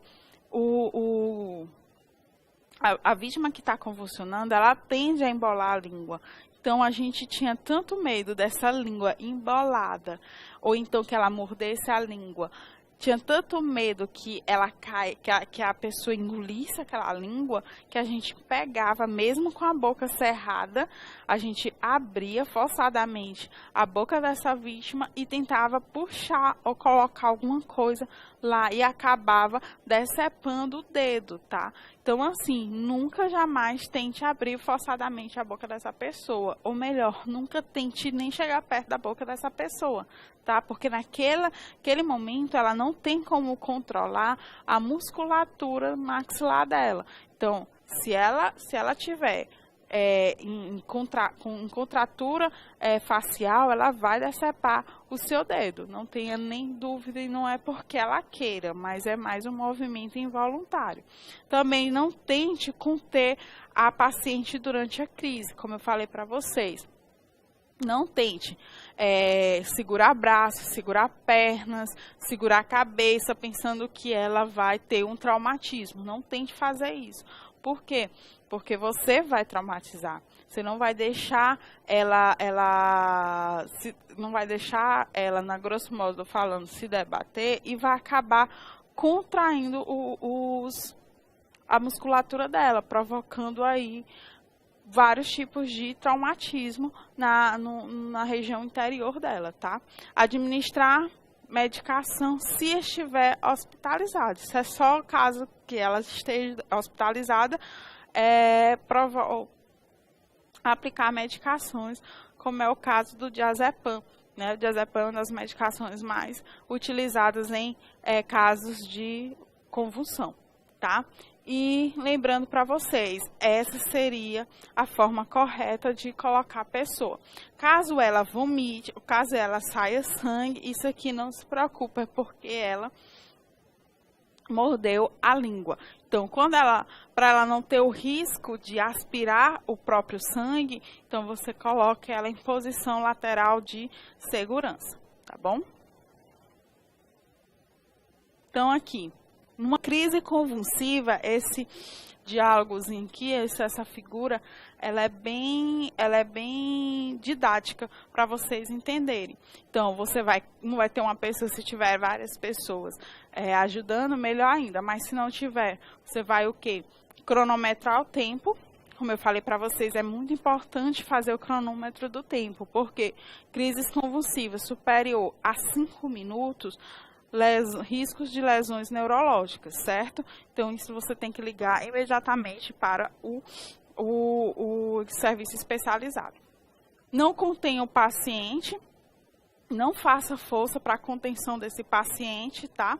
a vítima que está convulsionando, ela tende a embolar a língua. Então, a gente tinha tanto medo dessa língua embolada, ou então que ela mordesse a língua, tinha tanto medo que que a pessoa engolisse aquela língua, que a gente pegava, mesmo com a boca cerrada, a gente abria forçadamente a boca dessa vítima e tentava puxar ou colocar alguma coisa lá e acabava decepando o dedo, tá? Então, assim, nunca jamais tente abrir forçadamente a boca dessa pessoa, ou melhor, nunca tente nem chegar perto da boca dessa pessoa, tá? Porque naquele momento ela não tem como controlar a musculatura maxilar dela. Então, se ela tiver com contratura facial, ela vai decepar o seu dedo. Não tenha nem dúvida, e não é porque ela queira, mas é mais um movimento involuntário. Também não tente conter a paciente durante a crise, como eu falei para vocês. Não tente segurar braços, segurar pernas, segurar a cabeça, pensando que ela vai ter um traumatismo. Não tente fazer isso. Por quê? Porque você vai traumatizar. Você não vai deixar na grosso modo falando, se debater, e vai acabar contraindo a musculatura dela, provocando aí vários tipos de traumatismo na região interior dela, tá? Administrar medicação se estiver hospitalizada. Se é só o caso que ela esteja hospitalizada, aplicar medicações, como é o caso do diazepam, né? O diazepam é uma das medicações mais utilizadas em casos de convulsão, tá? E lembrando para vocês, essa seria a forma correta de colocar a pessoa. Caso ela vomite, caso ela saia sangue, isso aqui não se preocupa, é porque ela mordeu a língua. Então, para ela não ter o risco de aspirar o próprio sangue, então você coloca ela em posição lateral de segurança, tá bom? Então, aqui, numa crise convulsiva, esse diálogos em que essa figura ela é bem didática para vocês entenderem. Então, não vai ter uma pessoa, se tiver várias pessoas ajudando, melhor ainda, mas se não tiver, você vai o quê? Cronometrar o tempo. Como eu falei para vocês, é muito importante fazer o cronômetro do tempo, porque crises convulsivas superior a 5 minutos, riscos de lesões neurológicas, certo? Então, isso você tem que ligar imediatamente para o serviço especializado. Não contenha o paciente, não faça força para a contenção desse paciente, tá?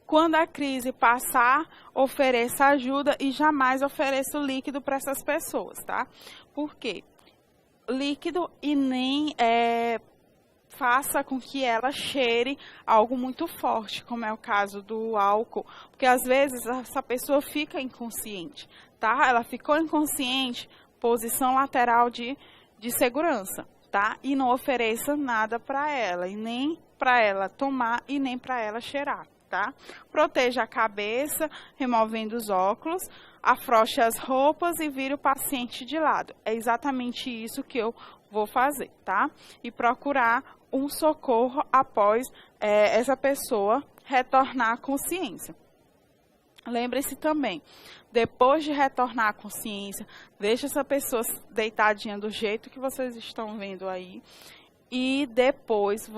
Quando a crise passar, ofereça ajuda e jamais ofereça o líquido para essas pessoas, tá? Por quê? Líquido e nem faça com que ela cheire algo muito forte, como é o caso do álcool, porque às vezes essa pessoa fica inconsciente, tá? Ela ficou inconsciente, posição lateral de segurança, tá? E não ofereça nada para ela, e nem para ela tomar e nem para ela cheirar. Tá? Proteja a cabeça, removendo os óculos, afrouxe as roupas e vire o paciente de lado. É exatamente isso que eu vou fazer, tá? E procurar um socorro após essa pessoa retornar à consciência. Lembre-se também, depois de retornar à consciência, deixe essa pessoa deitadinha do jeito que vocês estão vendo aí. E depois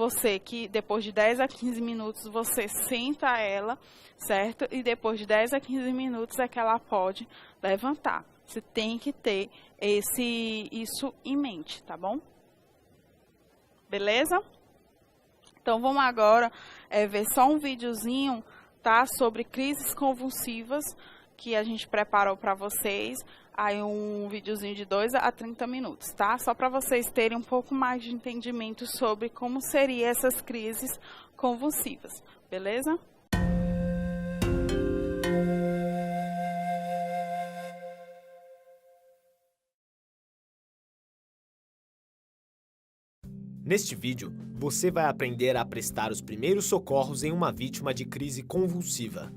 depois de 10 a 15 minutos, você senta ela, certo? E depois de 10 a 15 minutos é que ela pode levantar. Você tem que ter isso em mente, tá bom? Beleza? Então, vamos agora ver só um videozinho, tá? Sobre crises convulsivas que a gente preparou para vocês. Aí um videozinho de 2 a 30 minutos, tá? Só para vocês terem um pouco mais de entendimento sobre como seriam essas crises convulsivas, beleza? Neste vídeo, você vai aprender a prestar os primeiros socorros em uma vítima de crise convulsiva.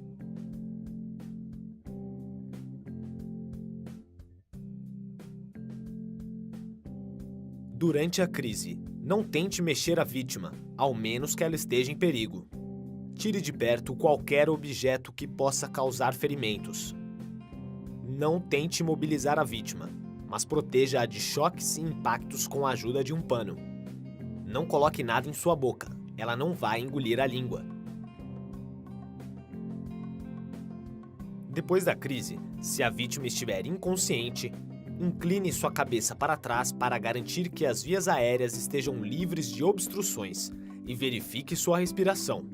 Durante a crise, não tente mexer a vítima, ao menos que ela esteja em perigo. Tire de perto qualquer objeto que possa causar ferimentos. Não tente imobilizar a vítima, mas proteja-a de choques e impactos com a ajuda de um pano. Não coloque nada em sua boca, ela não vai engolir a língua. Depois da crise, se a vítima estiver inconsciente, incline sua cabeça para trás para garantir que as vias aéreas estejam livres de obstruções e verifique sua respiração.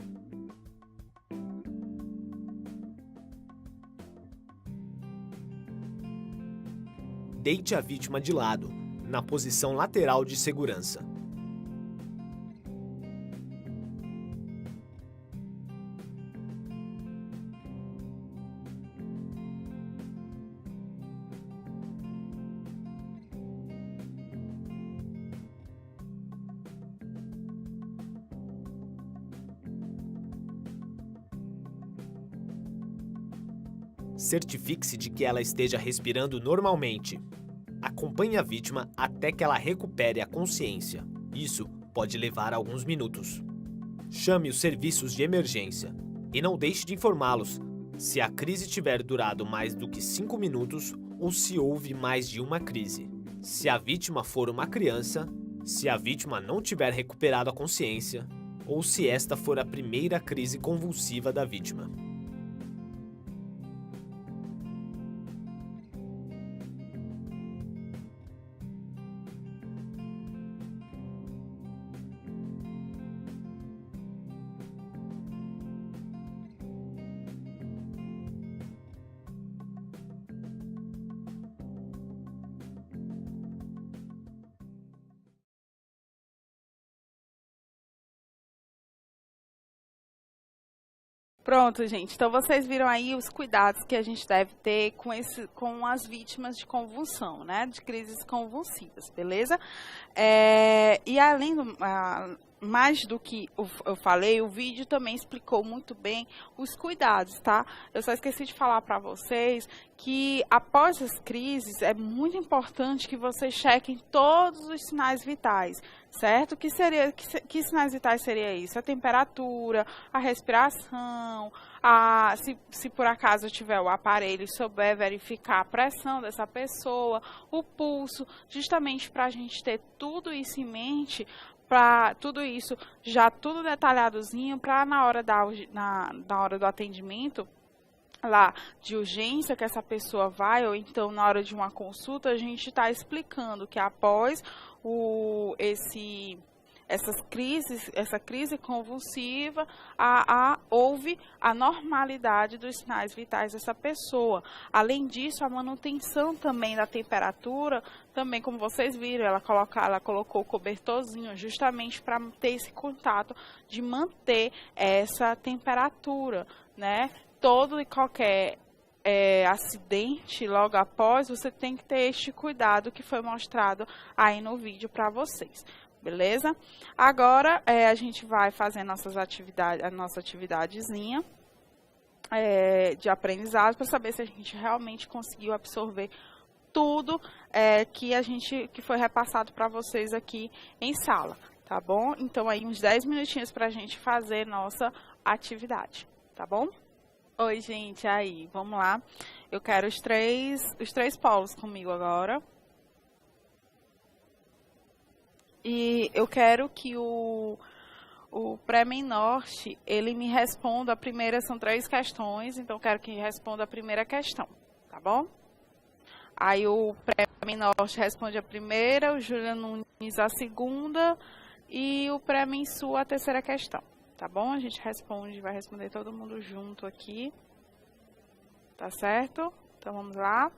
Deite a vítima de lado, na posição lateral de segurança. Certifique-se de que ela esteja respirando normalmente. Acompanhe a vítima até que ela recupere a consciência. Isso pode levar alguns minutos. Chame os serviços de emergência e não deixe de informá-los se a crise tiver durado mais do que 5 minutos ou se houve mais de uma crise. Se a vítima for uma criança, se a vítima não tiver recuperado a consciência ou se esta for a primeira crise convulsiva da vítima. Pronto, gente. Então, vocês viram aí os cuidados que a gente deve ter com as vítimas de convulsão, né? De crises convulsivas, beleza? E além mais do que eu falei, o vídeo também explicou muito bem os cuidados, tá? Eu só esqueci de falar para vocês que após as crises é muito importante que vocês chequem todos os sinais vitais, certo? Que sinais vitais seria isso? A temperatura, a respiração, se por acaso tiver o aparelho e souber verificar a pressão dessa pessoa, o pulso, justamente para a gente ter tudo isso em mente, para tudo isso já tudo detalhadozinho, para na hora do atendimento lá de urgência que essa pessoa vai, ou então na hora de uma consulta, a gente está explicando que após essa crise convulsiva, houve a normalidade dos sinais vitais dessa pessoa. Além disso, a manutenção também da temperatura, também como vocês viram, ela colocou o cobertorzinho justamente para ter esse contato de manter essa temperatura, né? Todo e qualquer acidente logo após, você tem que ter este cuidado que foi mostrado aí no vídeo para vocês. Beleza? Agora, a gente vai fazer a nossa atividadezinha de aprendizado para saber se a gente realmente conseguiu absorver tudo que foi repassado para vocês aqui em sala, tá bom? Então, aí uns 10 minutinhos para a gente fazer nossa atividade, tá bom? Oi, gente, aí, vamos lá. Eu quero os três polos comigo agora. E eu quero que o pré-norte, ele me responda, são 3 questões, então eu quero que ele responda a primeira questão, tá bom? Aí o pré-norte responde a primeira, o Júlia Nunes a segunda e o pré-sul a terceira questão, tá bom? A gente vai responder todo mundo junto aqui, tá certo? Então vamos lá.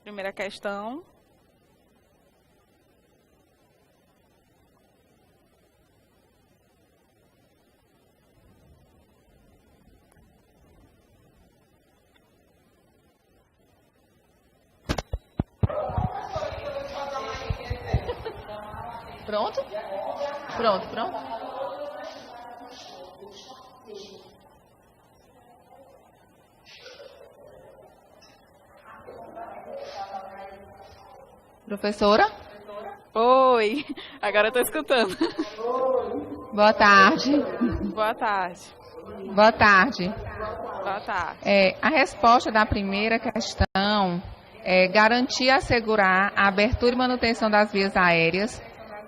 Primeira questão. Pronto? Pronto. Professora? Oi, agora eu tô escutando. Boa tarde. Boa tarde. Boa tarde. Boa tarde. A resposta da primeira questão é garantir e assegurar a abertura e manutenção das vias aéreas,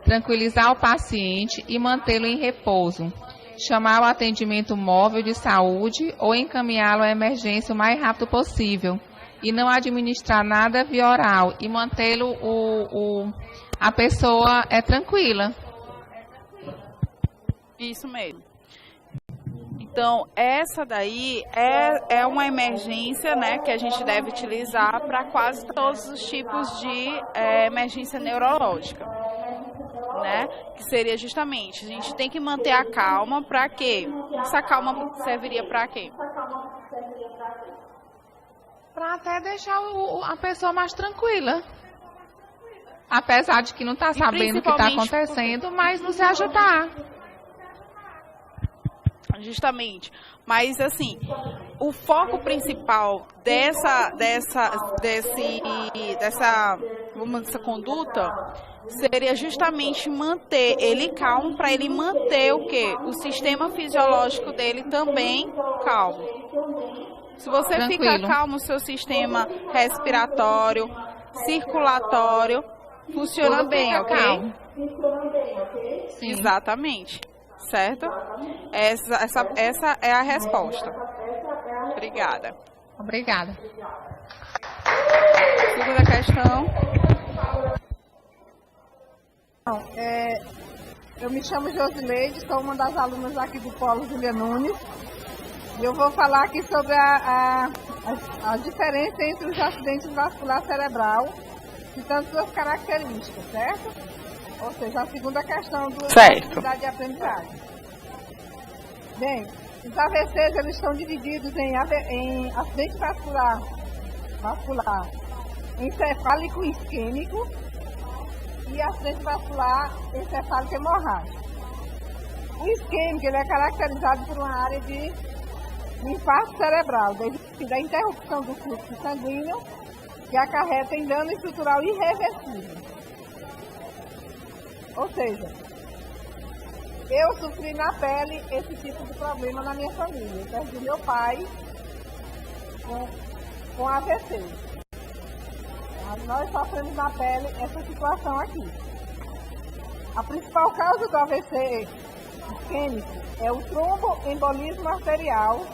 tranquilizar o paciente e mantê-lo em repouso, chamar o atendimento móvel de saúde ou encaminhá-lo à emergência o mais rápido possível e não administrar nada via oral e mantê-lo a pessoa tranquila. Isso mesmo. Então, essa daí é uma emergência, né, que a gente deve utilizar para quase todos os tipos de emergência neurológica, né? Que seria justamente, a gente tem que manter a calma para quê? Essa calma serviria para quê? Para até deixar a pessoa mais tranquila. Apesar de que não está sabendo o que está acontecendo, mas não se ajudar. Justamente, mas assim, o foco principal dessa conduta seria justamente manter ele calmo, para ele manter o quê? O sistema fisiológico dele também calmo. Se você Tranquilo. fica calmo, o seu sistema respiratório, circulatório funciona bem, ok? Calmo. Sim. Exatamente. Certo? Essa é a resposta. Obrigada. Obrigada. Segunda questão. Eu me chamo Josileide, sou uma das alunas aqui do Polo Júlia Nunes. E eu vou falar aqui sobre a diferença entre os acidentes vascular cerebral, que são suas características, certo? Ou seja, a segunda questão da atividade de aprendizagem. Bem, os AVCs eles estão divididos em acidente vascular, encefálico isquêmico e acidente vascular encefálico hemorrágico. O isquêmico ele é caracterizado por uma área de infarto cerebral, devido à interrupção do fluxo sanguíneo que acarreta em dano estrutural irreversível. Ou seja, eu sofri na pele esse tipo de problema na minha família. Eu perdi meu pai com AVC. Nós sofremos na pele essa situação aqui. A principal causa do AVC isquêmico é o tromboembolismo arterial,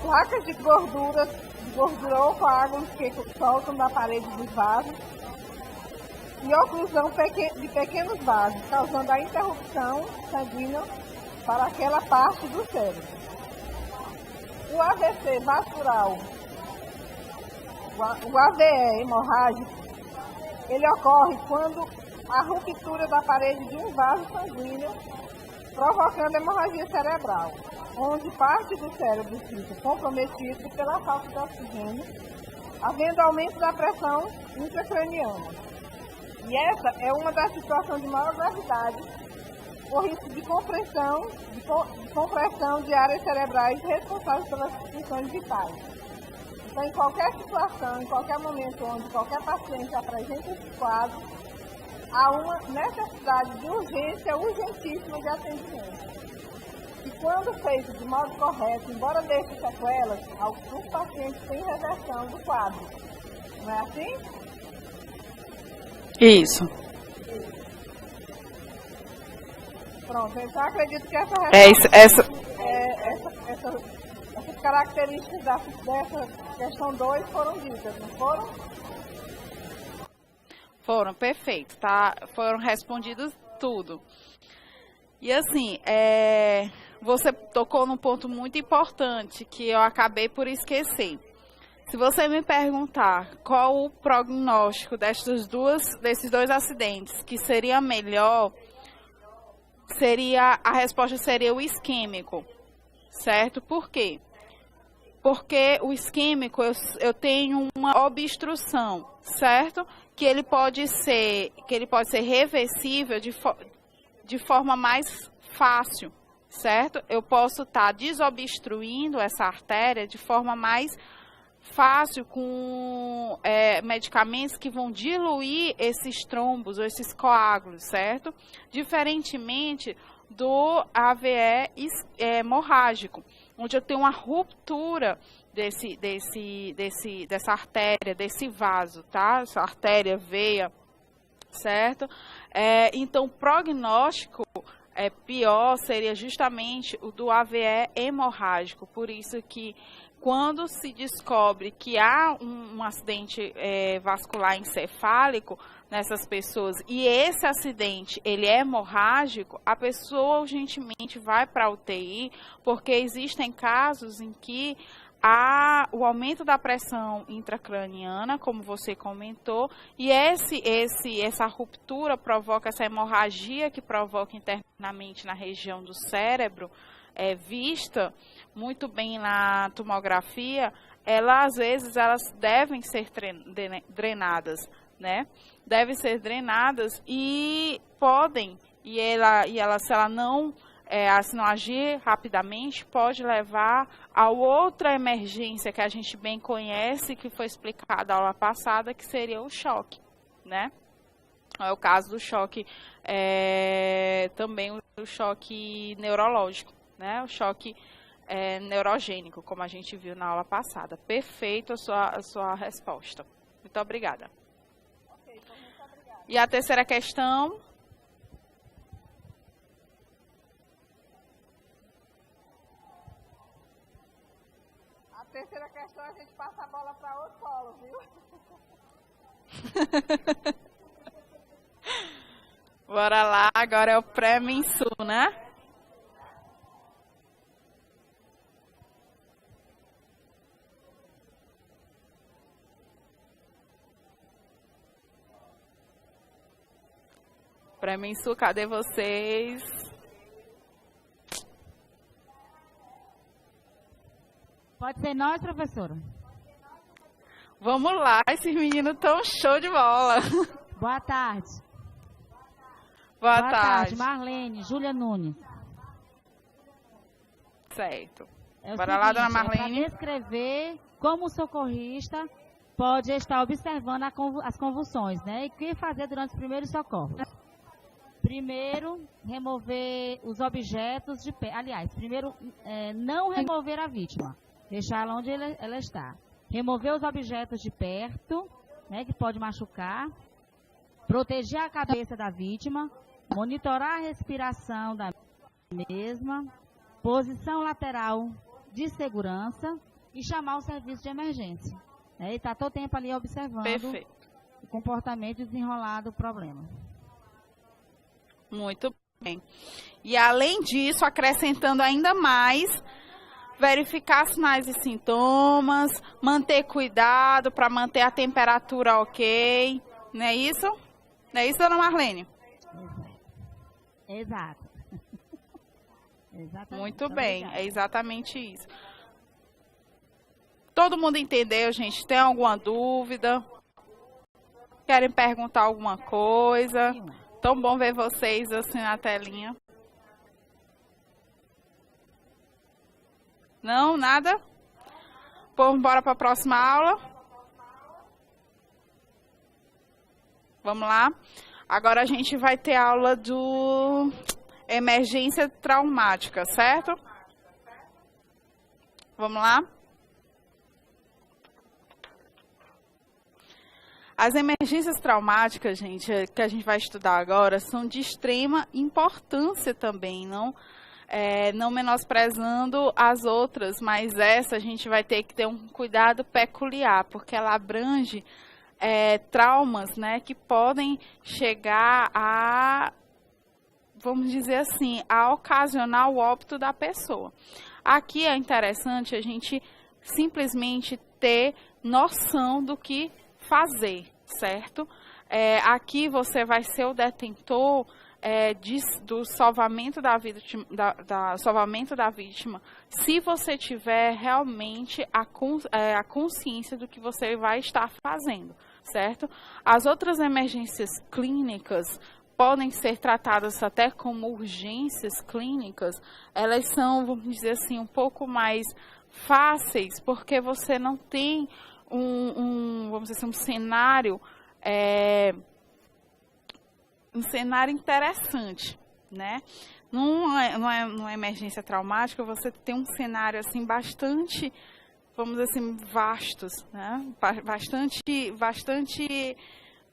placas de gordura ou coágulos que soltam da parede dos vasos e oclusão de pequenos vasos, causando a interrupção sanguínea para aquela parte do cérebro. O AVC vascular, o AVE hemorrágico, ele ocorre quando a ruptura da parede de um vaso sanguíneo, provocando hemorragia cerebral, onde parte do cérebro fica comprometido pela falta de oxigênio, havendo aumento da pressão intracraniana. E essa é uma das situações de maior gravidade, por risco de compressão de áreas cerebrais responsáveis pelas funções vitais. Então, em qualquer situação, em qualquer momento onde qualquer paciente apresenta esse quadro, há uma necessidade de urgência, urgentíssima de atendimento. E quando feito de modo correto, embora deixe sequelas, alguns pacientes têm reversão do quadro. Não é assim? Isso. Pronto, então acredito que Essas características dessa questão 2 foram ditas, não foram? Foram, perfeito, tá? Foram respondidos tudo. E assim, você tocou num ponto muito importante que eu acabei por esquecer. Se você me perguntar qual o prognóstico desses dois acidentes que seria melhor, a resposta seria o isquêmico, certo? Por quê? Porque o isquêmico eu tenho uma obstrução, certo? Que ele pode ser reversível de forma mais fácil, certo? Eu posso estar desobstruindo essa artéria de forma mais fácil com medicamentos que vão diluir esses trombos ou esses coágulos, certo? Diferentemente do AVE hemorrágico, onde eu tenho uma ruptura dessa artéria, desse vaso, tá? Essa artéria, veia, certo? Então, o prognóstico pior seria justamente o do AVE hemorrágico, por isso que quando se descobre que há um acidente vascular encefálico nessas pessoas e esse acidente ele é hemorrágico, a pessoa urgentemente vai para a UTI, porque existem casos em que há o aumento da pressão intracraniana, como você comentou, e essa ruptura provoca essa hemorragia que provoca internamente na região do cérebro, vista muito bem na tomografia, às vezes elas devem ser drenadas, né? Devem ser drenadas e podem, se ela não agir rapidamente, pode levar a outra emergência que a gente bem conhece, que foi explicada na aula passada, que seria o choque, né? É o caso do choque, também o choque neurológico, né? O choque neurogênico, como a gente viu na aula passada. Perfeito a sua resposta. Muito obrigada. Ok, então muito obrigada. E a terceira questão? A terceira questão a gente passa a bola para outro polo, viu? Bora lá, agora é o pré-mensu, né? Pré-mensu, cadê vocês? Pode ser nós, professora. Vamos lá, esses meninos estão show de bola. Boa tarde. Boa tarde. Marlene, Júlia Nunes. Certo. É o Bora lá, seguinte, dona Marlene. para descrever como o socorrista pode estar observando as convulsões, né? E o que fazer durante os primeiros socorros. Primeiro, remover os objetos de pé. Aliás, primeiro, não remover a vítima. Deixá-la onde ela está. Remover os objetos de perto, né, que pode machucar. Proteger a cabeça da vítima. Monitorar a respiração da mesma. Posição lateral de segurança. E chamar o serviço de emergência. E está todo o tempo ali observando Perfeito. o comportamento e desenrolar do problema. Muito bem. E além disso, acrescentando ainda mais, verificar sinais e sintomas, manter cuidado para manter a temperatura ok. Não é isso? Não é isso, dona Marlene? Exato. Exatamente. Muito bem, é exatamente isso. Todo mundo entendeu, gente? Tem alguma dúvida? Querem perguntar alguma coisa? Tão bom ver vocês assim na telinha. Não, nada? Vamos embora para a próxima aula? Vamos lá. Agora a gente vai ter aula do emergência traumática, certo? Vamos lá? As emergências traumáticas, gente, que a gente vai estudar agora, são de extrema importância também, não menosprezando as outras, mas essa a gente vai ter que ter um cuidado peculiar, porque ela abrange traumas, né, que podem chegar a, vamos dizer assim, a ocasionar o óbito da pessoa. Aqui é interessante a gente simplesmente ter noção do que fazer, certo? Aqui você vai ser o detentor do salvamento da salvamento da vítima, se você tiver realmente a consciência do que você vai estar fazendo, certo? As outras emergências clínicas podem ser tratadas até como urgências clínicas. Elas são, vamos dizer assim, um pouco mais fáceis, porque você não tem vamos dizer assim, um cenário interessante, né? Numa emergência traumática, você tem um cenário assim bastante, vamos dizer assim, vastos, né? Bastante,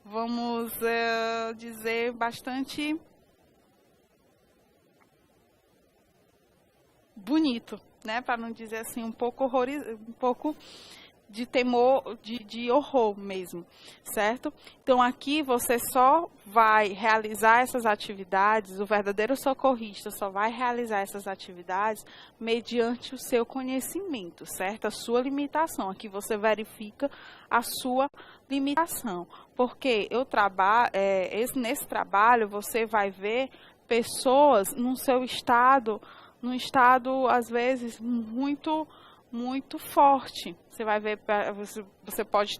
vamos dizer, bastante bonito, né? Para não dizer assim, um pouco de temor, de horror mesmo, certo? Então aqui você só vai realizar essas atividades, o verdadeiro socorrista só vai realizar essas atividades mediante o seu conhecimento, certo? A sua limitação, aqui você verifica a sua limitação, porque eu trabalho, nesse trabalho você vai ver pessoas num estado às vezes muito forte. Você vai ver, você pode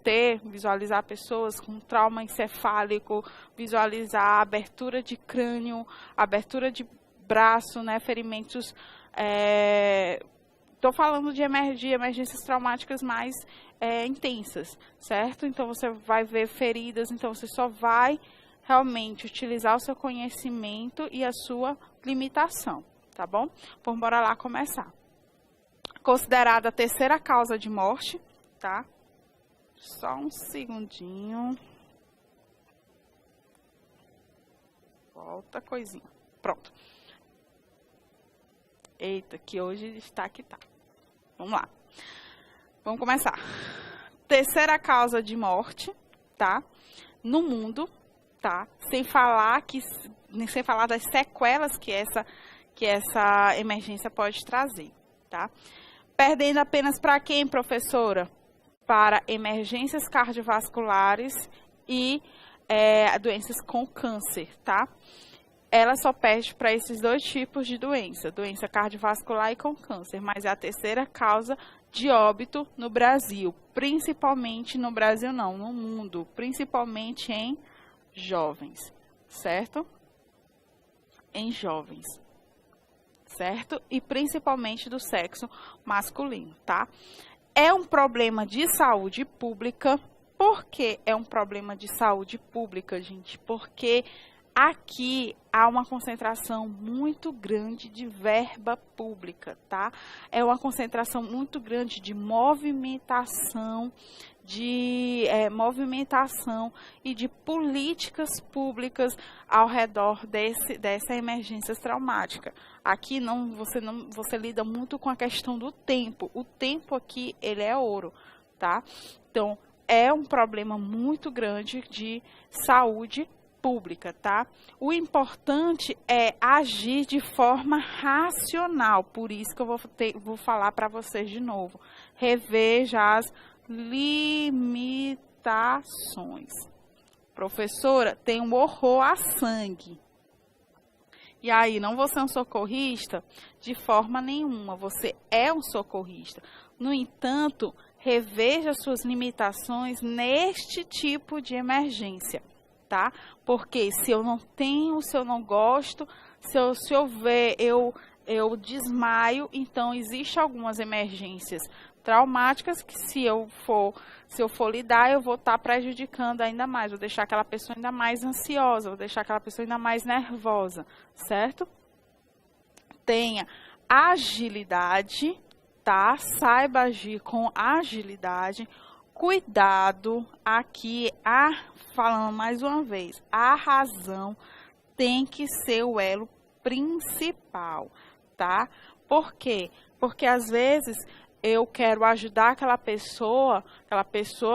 visualizar pessoas com trauma encefálico, visualizar a abertura de crânio, abertura de braço, né, ferimentos. Estou falando de emergências traumáticas mais intensas, certo? Então você vai ver feridas, então você só vai realmente utilizar o seu conhecimento e a sua limitação, tá bom? Então bora lá começar. Considerada a terceira causa de morte, tá? Só um segundinho. Volta coisinha. Pronto. Eita, que hoje está que tá. Vamos lá. Vamos começar. Terceira causa de morte, tá? No mundo, tá? Sem falar das sequelas que essa emergência pode trazer, tá? Perdendo apenas para quem, professora? Para emergências cardiovasculares e doenças com câncer, tá? ela só perde para esses 2 tipos de doença, doença cardiovascular e com câncer, mas é a terceira causa de óbito no Brasil, principalmente no Brasil não, no mundo, principalmente em jovens, certo? Em jovens, certo? E principalmente do sexo masculino, tá? É um problema de saúde pública. Por que é um problema de saúde pública, gente? Porque aqui há uma concentração muito grande de verba pública, tá? É uma concentração muito grande de movimentação, e de políticas públicas ao redor dessa emergência traumática. Aqui você lida muito com a questão do tempo. O tempo aqui, ele é ouro, tá? Então, é um problema muito grande de saúde pública, tá? O importante é agir de forma racional, por isso que eu vou falar para vocês de novo. Reveja as limitações. Professora, tem um horror a sangue. E aí, não vou ser um socorrista? De forma nenhuma, você é um socorrista. No entanto, reveja suas limitações neste tipo de emergência, tá? Porque se eu não tenho, se eu não gosto, se eu ver, eu desmaio, então existem algumas emergências traumáticas que se eu for lidar, eu vou estar prejudicando ainda mais, vou deixar aquela pessoa ainda mais ansiosa, vou deixar aquela pessoa ainda mais nervosa, certo? Tenha agilidade, tá? Saiba agir com agilidade, cuidado, aqui, falando mais uma vez, a razão tem que ser o elo principal, tá? Por quê? Porque às vezes eu quero ajudar aquela pessoa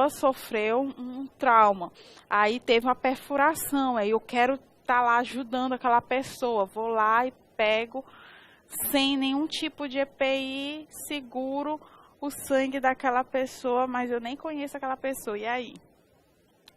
sofreu um trauma, aí teve uma perfuração, aí eu quero estar lá ajudando aquela pessoa, vou lá e pego, sem nenhum tipo de EPI, seguro o sangue daquela pessoa, mas eu nem conheço aquela pessoa, e aí?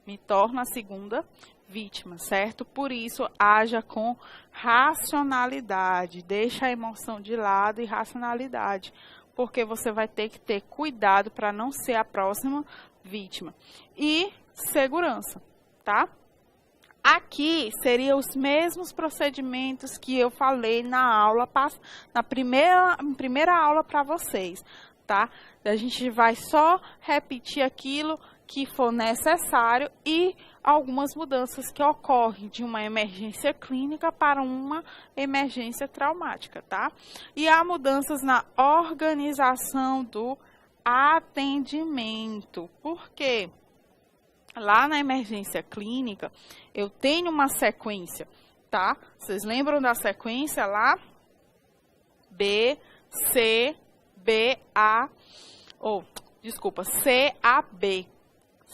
Me torno a segunda vítima, certo? Por isso, haja com racionalidade, deixa a emoção de lado e racionalidade, porque você vai ter que ter cuidado para não ser a próxima vítima. E segurança, tá? Aqui seriam os mesmos procedimentos que eu falei na aula, na primeira aula para vocês, tá? A gente vai só repetir aquilo que for necessário e algumas mudanças que ocorrem de uma emergência clínica para uma emergência traumática, tá? E há mudanças na organização do atendimento. Por quê? Lá na emergência clínica, eu tenho uma sequência, tá? Vocês lembram da sequência lá? B, C, B, A, C, A, B,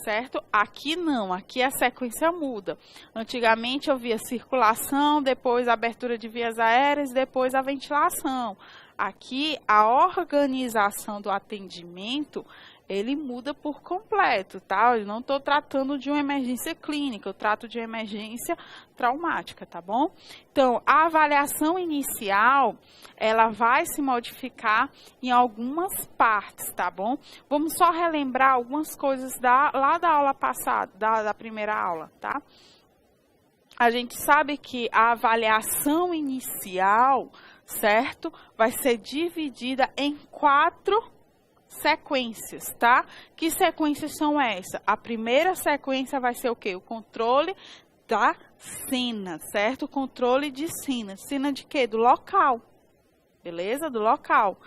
certo? Aqui não, aqui a sequência muda. Antigamente eu via circulação, depois a abertura de vias aéreas, depois a ventilação. Aqui a organização do atendimento, ele muda por completo, tá? Eu não estou tratando de uma emergência clínica, eu trato de uma emergência traumática, tá bom? Então, a avaliação inicial, ela vai se modificar em algumas partes, tá bom? Vamos só relembrar algumas coisas lá da aula passada, da primeira aula, tá? A gente sabe que a avaliação inicial, certo? Vai ser dividida em 4 sequências, tá? Que sequências são essas? A primeira sequência vai ser o quê? O controle da cena, certo? O controle de cena. Cena de quê? Do local. Beleza? Do local.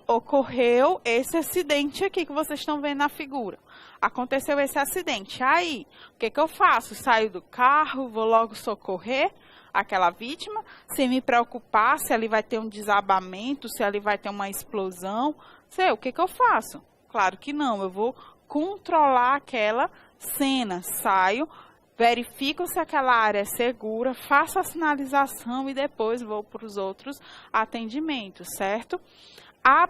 Ocorreu esse acidente aqui que vocês estão vendo na figura. Aconteceu esse acidente. Aí, o que eu faço? Saio do carro, vou logo socorrer aquela vítima, sem me preocupar se ali vai ter um desabamento, se ali vai ter uma explosão. Sei, o que eu faço? Claro que não, eu vou controlar aquela cena, saio, verifico se aquela área é segura, faço a sinalização e depois vou para os outros atendimentos, certo? A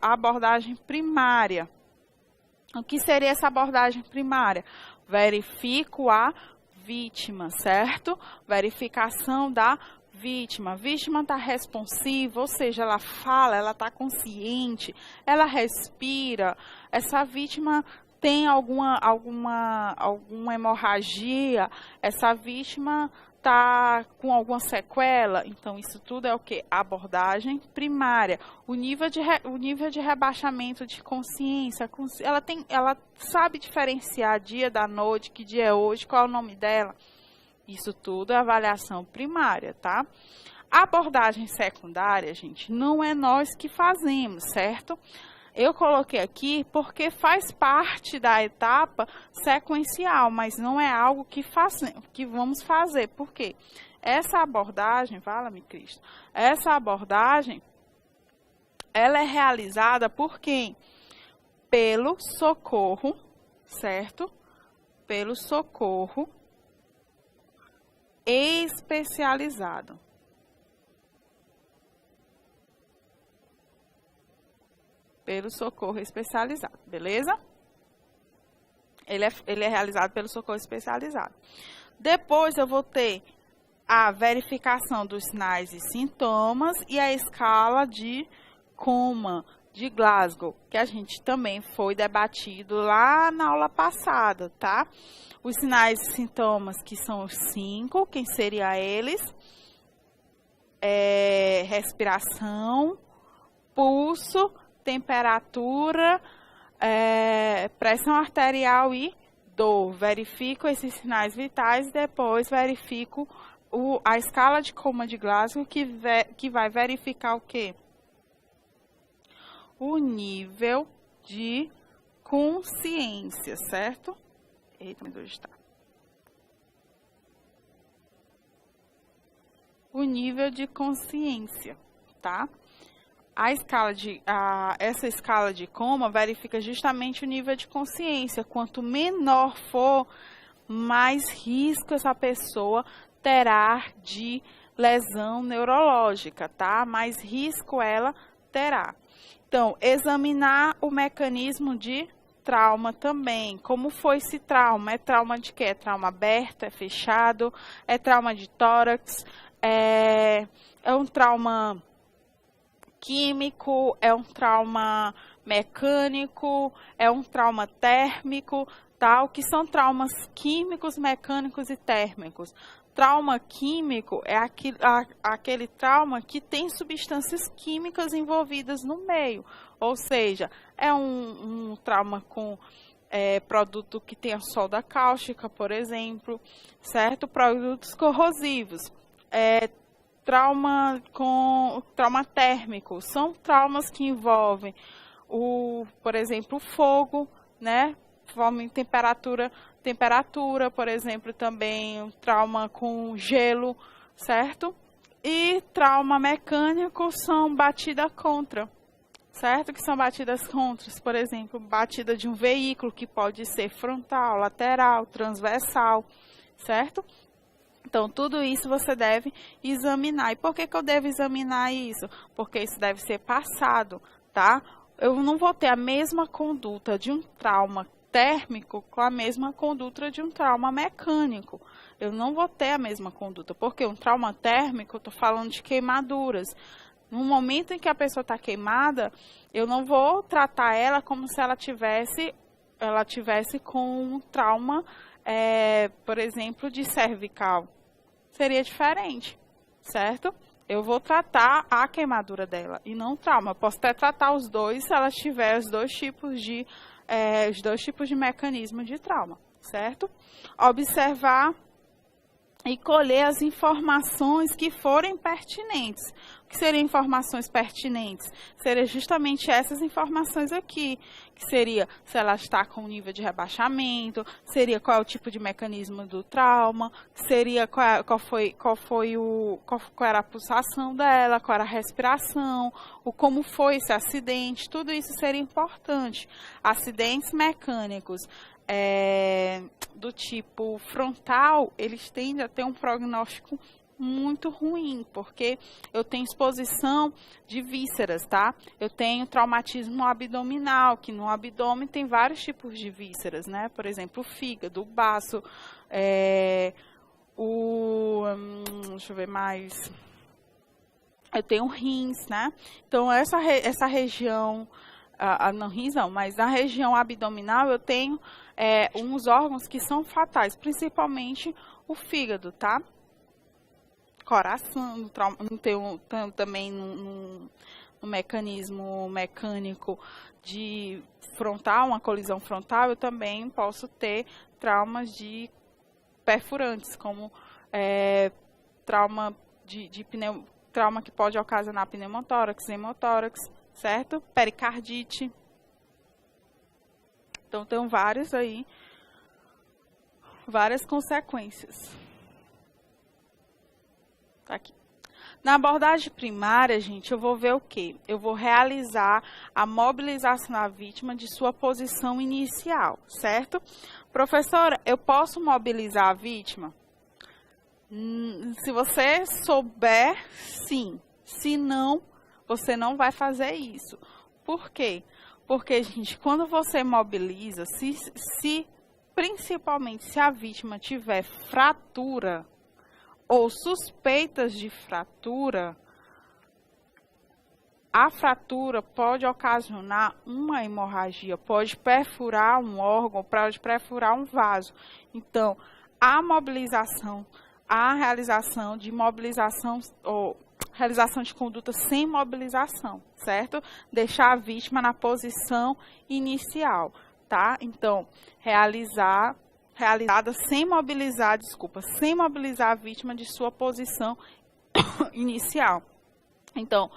abordagem primária. O que seria essa abordagem primária? Verifico a vítima, certo? Verificação da vítima. A vítima está responsiva, ou seja, ela fala, ela está consciente, ela respira. Essa vítima tem alguma hemorragia, essa vítima está com alguma sequela. Então, isso tudo é o que? Abordagem primária. O nível de rebaixamento de consciência. Ela sabe diferenciar dia da noite, que dia é hoje, qual é o nome dela. Isso tudo é avaliação primária, tá? A abordagem secundária, gente, não é nós que fazemos, certo? Eu coloquei aqui porque faz parte da etapa sequencial, mas não é algo que vamos fazer. Por quê? Essa abordagem, fala-me Cristo, essa abordagem, ela é realizada por quem? Pelo socorro, certo? Pelo socorro especializado. Pelo socorro especializado, beleza? Ele é realizado pelo socorro especializado. Depois eu vou ter a verificação dos sinais e sintomas e a escala de coma de Glasgow, que a gente também foi debatido lá na aula passada, tá? Os sinais e sintomas, que são os 5, quem seriam eles? Respiração, pulso, temperatura, pressão arterial e dor. Verifico esses sinais vitais e depois verifico a escala de coma de Glasgow, que vai verificar o quê? O nível de consciência, certo? Eita, onde está? O nível de consciência, tá? Essa escala de coma verifica justamente o nível de consciência. Quanto menor for, mais risco essa pessoa terá de lesão neurológica, tá? Mais risco ela terá. Então, examinar o mecanismo de trauma também. Como foi esse trauma? É trauma de quê? É trauma aberto? É fechado? É trauma de tórax? É um trauma químico? É um trauma mecânico? É um trauma térmico? Tá? O que são traumas químicos, mecânicos e térmicos? Trauma químico é aquele trauma que tem substâncias químicas envolvidas no meio, ou seja, é um trauma com produto que tem a solda cáustica, por exemplo, certo? Produtos corrosivos. Trauma térmico são traumas que envolvem por exemplo, o fogo, né? Temperatura, por exemplo, também um trauma com gelo, certo? E trauma mecânico são batida contra, certo? Que são batidas contra, por exemplo, batida de um veículo que pode ser frontal, lateral, transversal, certo? Então, tudo isso você deve examinar. E por que eu devo examinar isso? Porque isso deve ser passado, tá? Eu não vou ter a mesma conduta de um trauma térmico com a mesma conduta de um trauma mecânico. Eu não vou ter a mesma conduta, porque um trauma térmico, eu estou falando de queimaduras. No momento em que a pessoa está queimada, eu não vou tratar ela como se ela tivesse com um trauma, por exemplo, de cervical. Seria diferente, certo? Eu vou tratar a queimadura dela e não o trauma. Eu posso até tratar os dois se ela tiver os dois tipos de mecanismo de trauma, certo? Observar e colher as informações que forem pertinentes. O que seriam informações pertinentes? Seriam justamente essas informações aqui, que seria se ela está com nível de rebaixamento, seria qual é o tipo de mecanismo do trauma, seria qual era a pulsação dela, qual era a respiração, como foi esse acidente, tudo isso seria importante. Acidentes mecânicos do tipo frontal, eles tendem a ter um prognóstico muito ruim, porque eu tenho exposição de vísceras, tá? Eu tenho traumatismo abdominal, que no abdômen tem vários tipos de vísceras, né? Por exemplo, o fígado, o baço, deixa eu ver mais. Eu tenho rins, né? Então, essa região, não rins não, mas na região abdominal eu tenho uns órgãos que são fatais, principalmente o fígado, tá? Coração, também no mecanismo mecânico de frontal, uma colisão frontal, eu também posso ter traumas de perfurantes, como trauma trauma que pode ocasionar pneumotórax, hemotórax, certo? Pericardite. Então, tem várias consequências. Tá aqui. Na abordagem primária, gente, eu vou ver o quê? Eu vou realizar a mobilização da vítima de sua posição inicial, certo? Professora, eu posso mobilizar a vítima? Se você souber, sim. Se não, você não vai fazer isso. Por quê? Porque, gente, quando você mobiliza, principalmente se a vítima tiver fratura ou suspeitas de fratura, a fratura pode ocasionar uma hemorragia, pode perfurar um órgão, pode perfurar um vaso. Então, a realização de mobilização ou realização de conduta sem mobilização, certo? Deixar a vítima na posição inicial, tá? Então, realizada sem mobilizar a vítima de sua posição inicial. Então,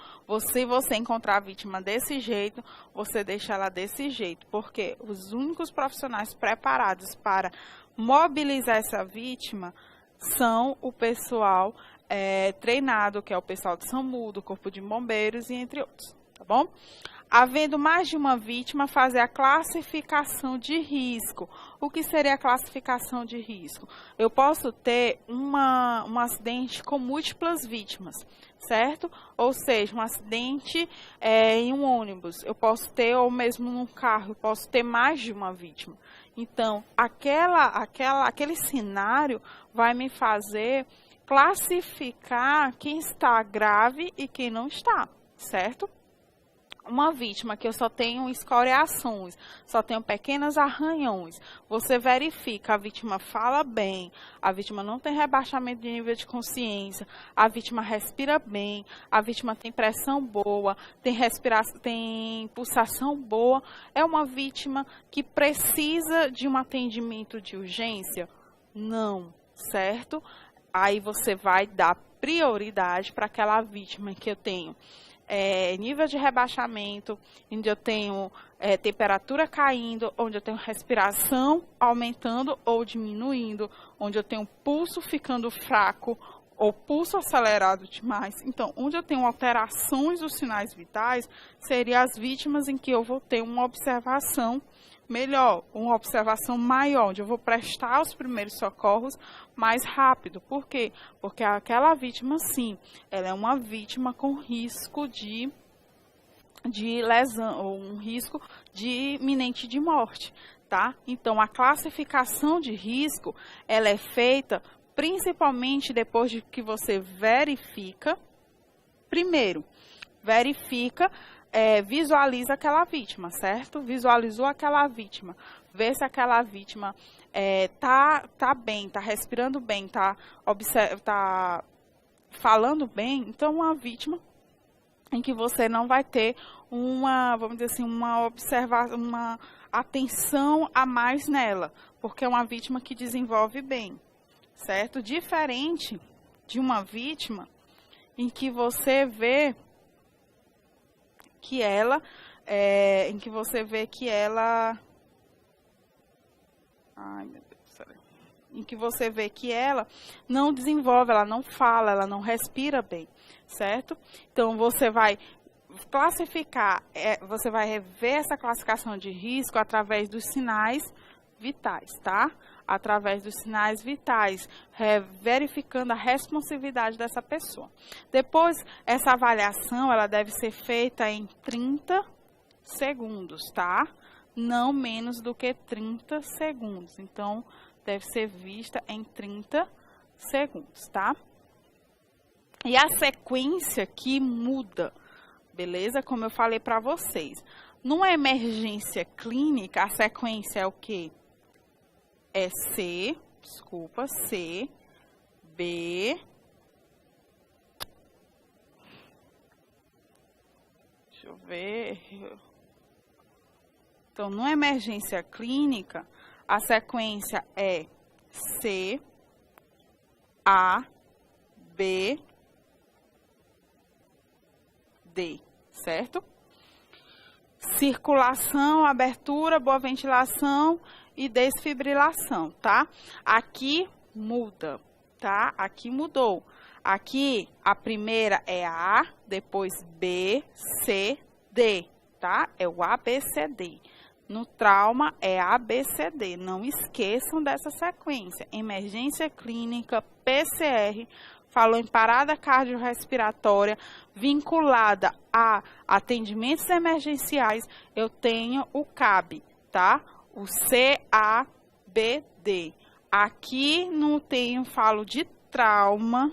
se você encontrar a vítima desse jeito, você deixa ela desse jeito, porque os únicos profissionais preparados para mobilizar essa vítima são o pessoal treinado, que é o pessoal do SAMU, do Corpo de Bombeiros e entre outros, tá bom? Havendo mais de uma vítima, fazer a classificação de risco. O que seria a classificação de risco? Eu posso ter um acidente com múltiplas vítimas, certo? Ou seja, um acidente em um ônibus. Eu posso ter, ou mesmo num carro, eu posso ter mais de uma vítima. Então, aquele cenário vai me fazer classificar quem está grave e quem não está, certo? Uma vítima que eu só tenho escoriações, só tenho pequenos arranhões, você verifica, a vítima fala bem, a vítima não tem rebaixamento de nível de consciência, a vítima respira bem, a vítima tem pressão boa, tem pulsação boa, é uma vítima que precisa de um atendimento de urgência? Não, certo? Aí você vai dar prioridade para aquela vítima que eu tenho nível de rebaixamento, onde eu tenho temperatura caindo, onde eu tenho respiração aumentando ou diminuindo, onde eu tenho pulso ficando fraco ou pulso acelerado demais. Então, onde eu tenho alterações dos sinais vitais, seriam as vítimas em que eu vou ter uma observação melhor, uma observação maior, onde eu vou prestar os primeiros socorros mais rápido. Por quê? Porque aquela vítima, sim, ela é uma vítima com risco de lesão, ou um risco de iminente de morte, tá? Então, a classificação de risco, ela é feita principalmente depois de que você verifica, primeiro, visualiza aquela vítima, certo? Visualizou aquela vítima, vê se aquela vítima tá bem, tá respirando bem, tá falando bem. Então, uma vítima em que você não vai ter vamos dizer assim, uma atenção a mais nela, porque é uma vítima que desenvolve bem, certo? Diferente de uma vítima em que você vê que ela não desenvolve, ela não fala, ela não respira bem, certo? Então, você vai classificar, você vai ver essa classificação de risco através dos sinais vitais, tá? através dos sinais vitais, verificando a responsividade dessa pessoa. Depois, essa avaliação ela deve ser feita em 30 segundos, tá? Não menos do que 30 segundos. Então, deve ser vista em 30 segundos, tá? E a sequência que muda, beleza? Como eu falei para vocês. Numa emergência clínica, a sequência é o quê? É C, B, deixa eu ver. Então, numa emergência clínica, a sequência é C, A, B, D, certo? Circulação, abertura, boa ventilação e desfibrilação, tá? Aqui muda, tá? Aqui mudou. Aqui a primeira é A, depois B, C, D, tá? É o A, B, C, D. No trauma é A, B, C, D. Não esqueçam dessa sequência. Emergência clínica, PCR, falou em parada cardiorrespiratória, vinculada a atendimentos emergenciais, eu tenho o CAB, tá? O CABD. Aqui não tenho, falo de trauma.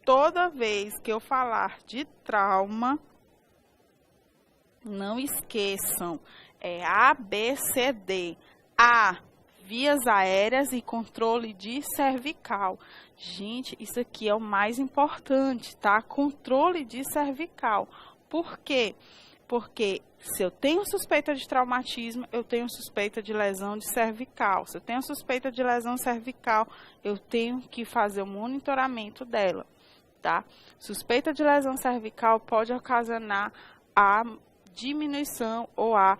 Toda vez que eu falar de trauma, não esqueçam, é ABCD. A, vias aéreas e controle de cervical. Gente, isso aqui é o mais importante, tá? Controle de cervical. Por quê? Porque se eu tenho suspeita de traumatismo, eu tenho suspeita de lesão de cervical. Se eu tenho suspeita de lesão cervical, eu tenho que fazer o monitoramento dela, tá? Suspeita de lesão cervical pode ocasionar a diminuição ou a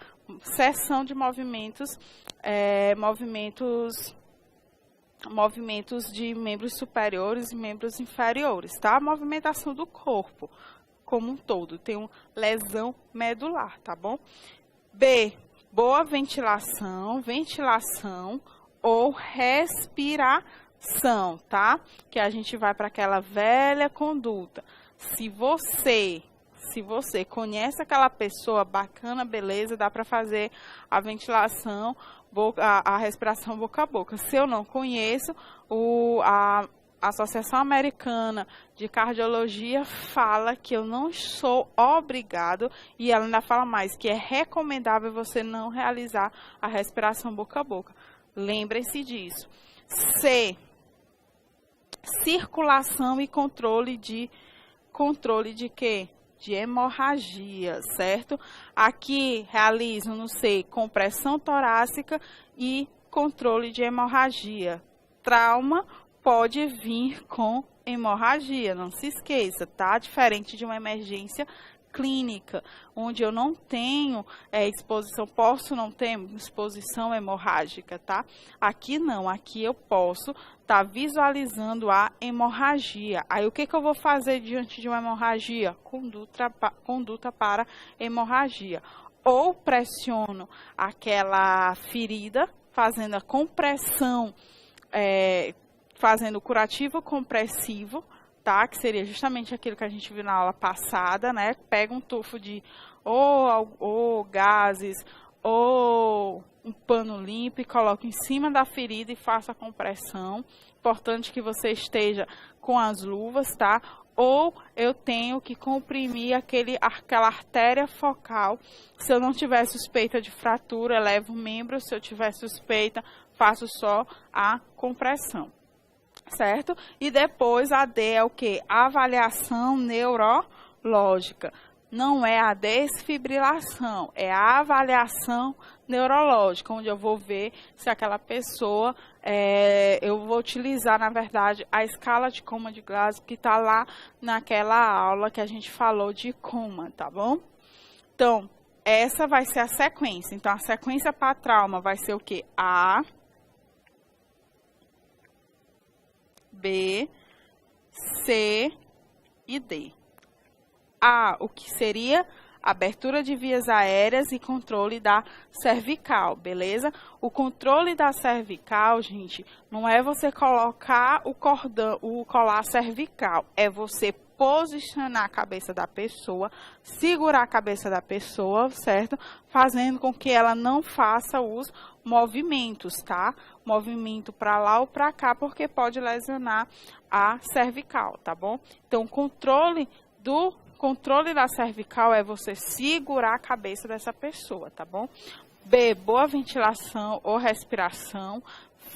cessão de movimentos de membros superiores e membros inferiores, tá? A movimentação do corpo como um todo. Tem uma lesão medular, tá bom? B, boa ventilação ou respiração, tá? Que a gente vai para aquela velha conduta. Se você conhece aquela pessoa bacana, beleza, dá para fazer a ventilação, a respiração boca a boca. Se eu não conheço, a Associação Americana de Cardiologia fala que eu não sou obrigado, e ela ainda fala mais, que é recomendável você não realizar a respiração boca a boca. Lembrem-se disso. C, circulação e controle de quê? De hemorragia, certo? Aqui realizo no C, compressão torácica e controle de hemorragia. Trauma pode vir com hemorragia, não se esqueça, tá? Diferente de uma emergência clínica, onde eu não tenho exposição, posso não ter exposição hemorrágica, tá? Aqui não, aqui eu posso estar visualizando a hemorragia. Aí o que eu vou fazer diante de uma hemorragia? Conduta para hemorragia. Ou pressiono aquela ferida, fazendo a compressão, fazendo o curativo compressivo, tá? Que seria justamente aquilo que a gente viu na aula passada, né? Pega um tufo de ou gases ou um pano limpo e coloca em cima da ferida e faça a compressão. Importante que você esteja com as luvas, tá? Ou eu tenho que comprimir aquela artéria focal. Se eu não tiver suspeita de fratura, elevo o membro. Se eu tiver suspeita, faço só a compressão. Certo? E depois a D é o que? A avaliação neurológica. Não é a desfibrilação, é a avaliação neurológica, onde eu vou ver se aquela pessoa, eu vou utilizar, na verdade, a escala de coma de Glasgow, que está lá naquela aula que a gente falou de coma, tá bom? Então, essa vai ser a sequência. Então, a sequência para trauma vai ser o que? A, B, C e D. A, o que seria abertura de vias aéreas e controle da cervical, beleza? O controle da cervical, gente, não é você colocar o cordão, o colar cervical, é você posicionar a cabeça da pessoa, segurar a cabeça da pessoa, certo? Fazendo com que ela não faça os movimentos, tá? Movimento para lá ou para cá, porque pode lesionar a cervical, tá bom? Então, o controle da cervical é você segurar a cabeça dessa pessoa, tá bom? B, boa ventilação ou respiração.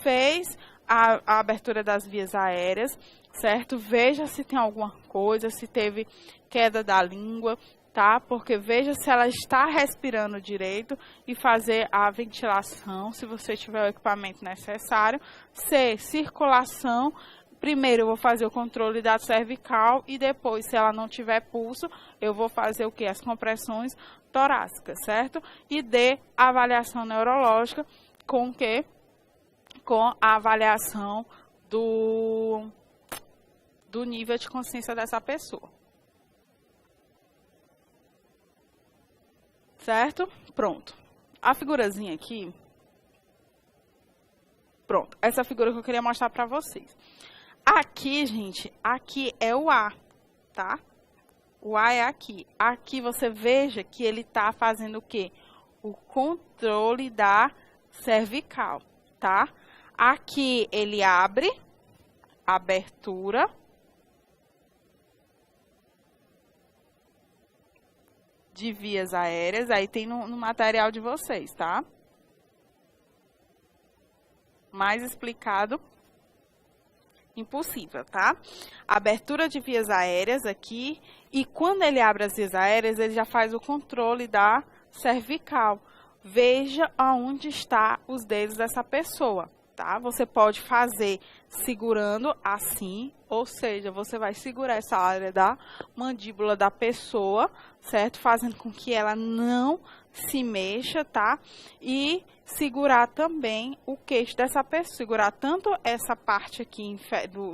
Fez a abertura das vias aéreas, certo? Veja se tem alguma coisa, se teve queda da língua, tá? Porque veja se ela está respirando direito e fazer a ventilação, se você tiver o equipamento necessário. C, circulação. Primeiro eu vou fazer o controle da cervical e depois, se ela não tiver pulso, eu vou fazer o que? As compressões torácicas, certo? E D, avaliação neurológica, com o quê? Com a avaliação do nível de consciência dessa pessoa. Certo? Pronto. A figurazinha aqui. Pronto. Essa figura que eu queria mostrar para vocês. Aqui, gente, aqui é o A, tá? O A é aqui. Aqui você veja que ele tá fazendo o quê? O controle da cervical, tá? Aqui ele abre, abertura. De vias aéreas, aí tem no material de vocês, tá? Mais explicado, impossível, tá? Abertura de vias aéreas aqui, e quando ele abre as vias aéreas, ele já faz o controle da cervical. Veja aonde está os dedos dessa pessoa, tá? Você pode fazer segurando assim, ou seja, você vai segurar essa área da mandíbula da pessoa, certo? Fazendo com que ela não se mexa, tá? E segurar também o queixo dessa pessoa, segurar tanto essa parte aqui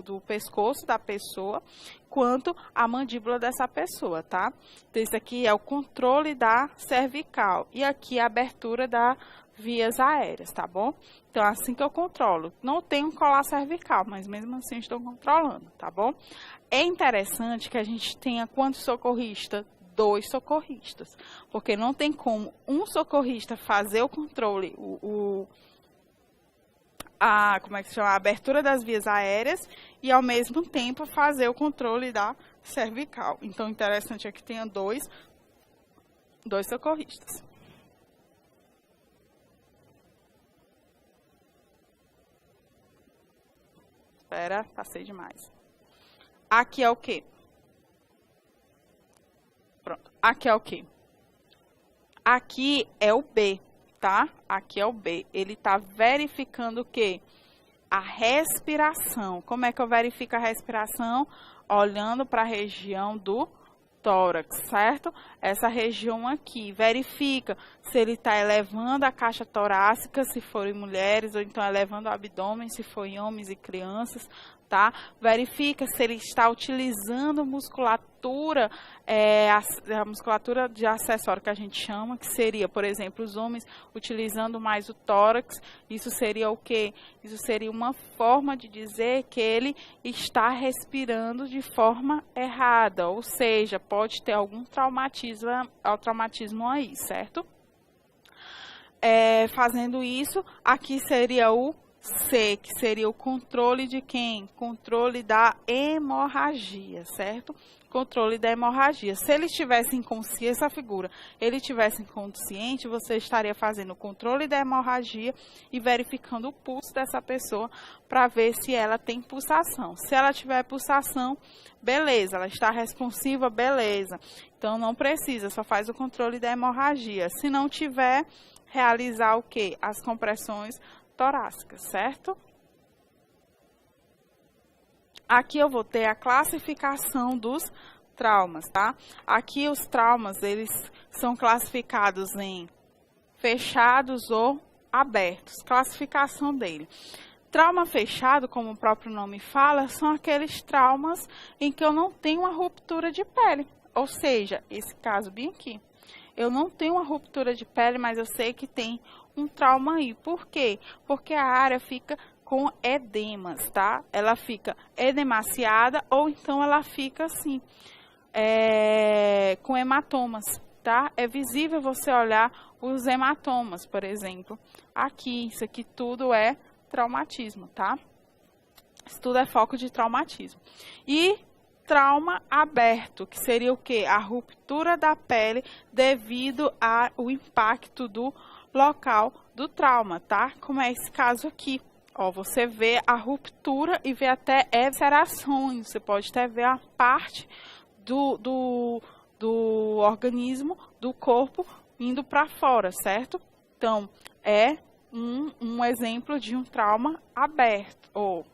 do pescoço da pessoa, quanto a mandíbula dessa pessoa, tá? Então, isso aqui é o controle da cervical, e aqui a abertura da vias aéreas, tá bom? Então, assim que eu controlo. Não tem um colar cervical, mas mesmo assim estou controlando, tá bom? É interessante que a gente tenha quantos socorristas? 2 socorristas, porque não tem como um socorrista fazer o controle, como é que se chama? A abertura das vias aéreas e ao mesmo tempo fazer o controle da cervical. Então, interessante é que tenha dois socorristas. Espera, passei demais. Aqui é o quê? Pronto. Aqui é o quê? Aqui é o B, tá? Aqui é o B. Ele tá verificando o quê? A respiração. Como é que eu verifico a respiração? Olhando para a região do tórax, certo? Essa região aqui. Verifica se ele está elevando a caixa torácica, se for em mulheres, ou então elevando o abdômen, se for em homens e crianças, tá? Verifica se ele está utilizando musculatura, a musculatura de acessório que a gente chama, que seria, por exemplo, os homens utilizando mais o tórax. Isso seria o quê? Isso seria uma forma de dizer que ele está respirando de forma errada, ou seja, pode ter algum traumatismo aí, certo? Fazendo isso, aqui seria o C, que seria o controle de quem? Controle da hemorragia, certo? Controle da hemorragia. Se ele estivesse inconsciente, essa figura, ele estivesse inconsciente, você estaria fazendo o controle da hemorragia e verificando o pulso dessa pessoa para ver se ela tem pulsação. Se ela tiver pulsação, beleza, ela está responsiva, beleza. Então, não precisa, só faz o controle da hemorragia. Se não tiver, realizar o quê? As compressões torácicas, certo? Aqui eu vou ter a classificação dos traumas, tá? Aqui os traumas, eles são classificados em fechados ou abertos. Classificação dele. Trauma fechado, como o próprio nome fala, são aqueles traumas em que eu não tenho uma ruptura de pele. Ou seja, esse caso bem aqui. eu não tenho uma ruptura de pele, mas eu sei que tem um trauma aí. Por quê? Porque a área fica com edemas, tá? Ela fica edemaciada ou então ela fica assim, com hematomas, tá? É visível você olhar os hematomas, por exemplo. Aqui, isso aqui tudo é traumatismo, tá? Isso tudo é foco de traumatismo. E trauma aberto, que seria o quê? A ruptura da pele devido ao impacto do local do trauma, tá? Como é esse caso aqui. Ó, você vê a ruptura e vê até eviscerações. Você pode até ver a parte do organismo, do corpo, indo para fora, certo? Então, é um exemplo de um trauma aberto, ou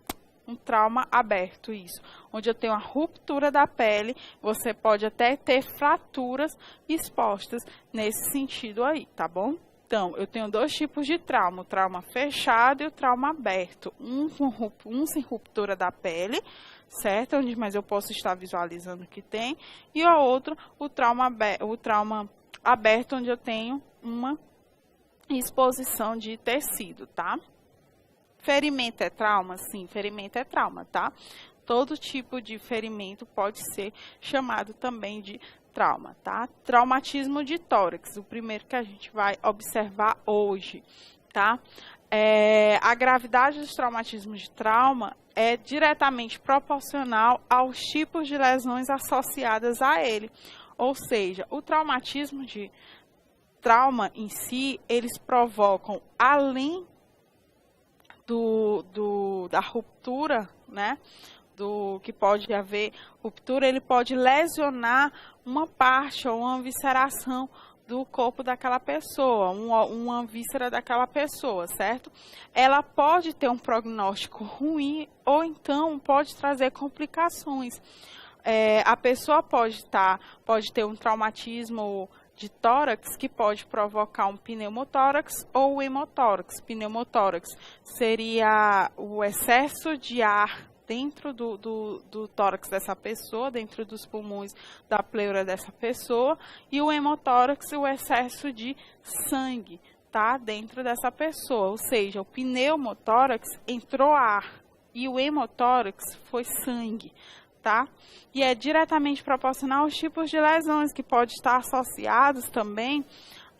um trauma aberto, isso. Onde eu tenho a ruptura da pele, você pode até ter fraturas expostas nesse sentido aí, tá bom? Então, eu tenho dois tipos de trauma, o trauma fechado e o trauma aberto. Um sem ruptura da pele, certo? Mas eu posso estar visualizando que tem. E o outro, o trauma aberto, onde eu tenho uma exposição de tecido, tá? Ferimento é trauma? Sim, ferimento é trauma, tá? Todo tipo de ferimento pode ser chamado também de trauma, tá? Traumatismo de tórax, o primeiro que a gente vai observar hoje, tá? A gravidade dos traumatismos de trauma é diretamente proporcional aos tipos de lesões associadas a ele. Ou seja, o traumatismo de trauma em si, eles provocam, além da ruptura, né? Do que pode haver ruptura, ele pode lesionar uma parte ou uma visceração do corpo daquela pessoa, uma víscera daquela pessoa, certo? Ela pode ter um prognóstico ruim ou então pode trazer complicações. A pessoa pode ter um traumatismo de tórax que pode provocar um pneumotórax ou um hemotórax. Pneumotórax seria o excesso de ar dentro do tórax dessa pessoa, dentro dos pulmões da pleura dessa pessoa, e o hemotórax, o excesso de sangue, tá? Dentro dessa pessoa, ou seja, o pneumotórax entrou ar e o hemotórax foi sangue, tá? E é diretamente proporcional aos tipos de lesões que podem estar associados também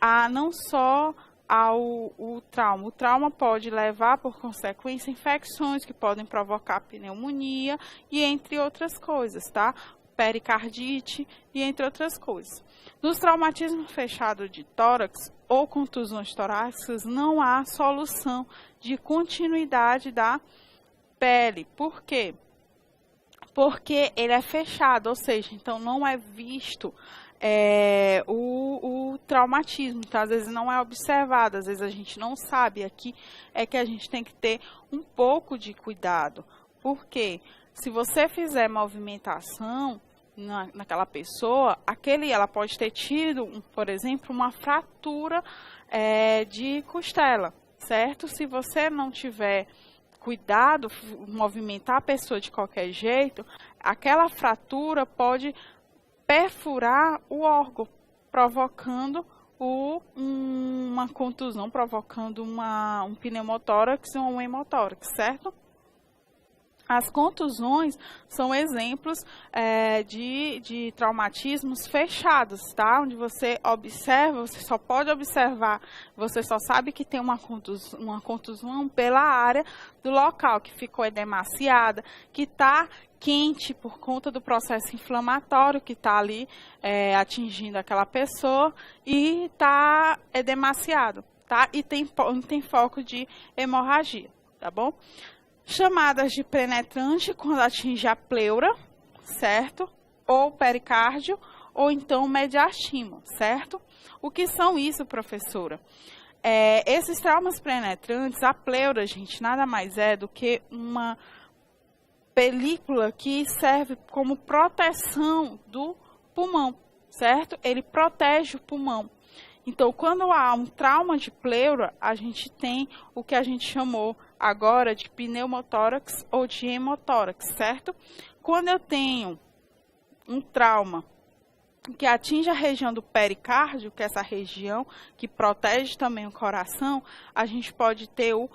a não só ao trauma. O trauma pode levar, por consequência, infecções que podem provocar pneumonia e entre outras coisas, tá? Pericardite e entre outras coisas. Nos traumatismos fechados de tórax ou contusões torácicas, não há solução de continuidade da pele. Por quê? Porque ele é fechado, ou seja, então não é visto o traumatismo, então às vezes não é observado, às vezes a gente não sabe. Aqui é que a gente tem que ter um pouco de cuidado, porque se você fizer movimentação naquela pessoa, ela pode ter tido, por exemplo, uma fratura de costela, certo? Se você não tiver cuidado, movimentar a pessoa de qualquer jeito, aquela fratura pode perfurar o órgão, provocando uma contusão, provocando um pneumotórax ou um hemotórax, certo? As contusões são exemplos de traumatismos fechados, tá? Onde você observa, você só pode observar, você só sabe que tem uma contusão pela área do local, que ficou edemaciada, que está quente por conta do processo inflamatório que está ali atingindo aquela pessoa e está edemaciado, tá? E tem foco de hemorragia, tá bom? Chamadas de penetrante quando atinge a pleura, certo? Ou pericárdio, ou então mediastimo, certo? O que são isso, professora? Esses traumas penetrantes, a pleura, gente, nada mais é do que uma película que serve como proteção do pulmão, certo? Ele protege o pulmão. Então, quando há um trauma de pleura, a gente tem o que a gente chamou agora de pneumotórax ou de hemotórax, certo? Quando eu tenho um trauma que atinge a região do pericárdio, que é essa região que protege também o coração, a gente pode ter o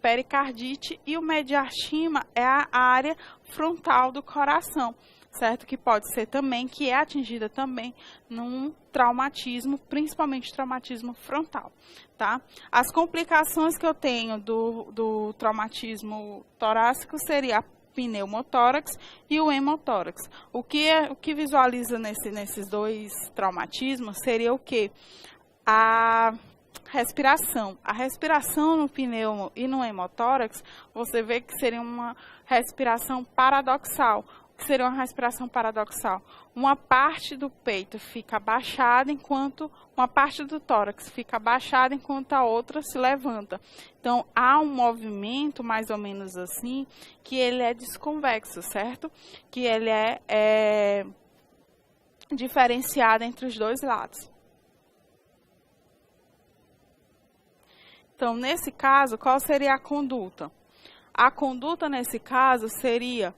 pericardite, e o mediastima é a área frontal do coração, certo? Que pode ser também, que é atingida também num traumatismo, principalmente traumatismo frontal, tá? As complicações que eu tenho do traumatismo torácico seria a pneumotórax e o hemotórax. O que visualiza nesses dois traumatismos seria o quê? A respiração. A respiração no pneumo e no hemotórax, você vê que seria uma respiração paradoxal. O que seria uma respiração paradoxal? Uma parte do peito fica abaixada, enquanto uma parte do tórax fica abaixada, enquanto a outra se levanta. Então, há um movimento, mais ou menos assim, que ele é desconvexo, certo? Que ele é diferenciado entre os dois lados. Então, nesse caso, qual seria a conduta? A conduta, nesse caso, seria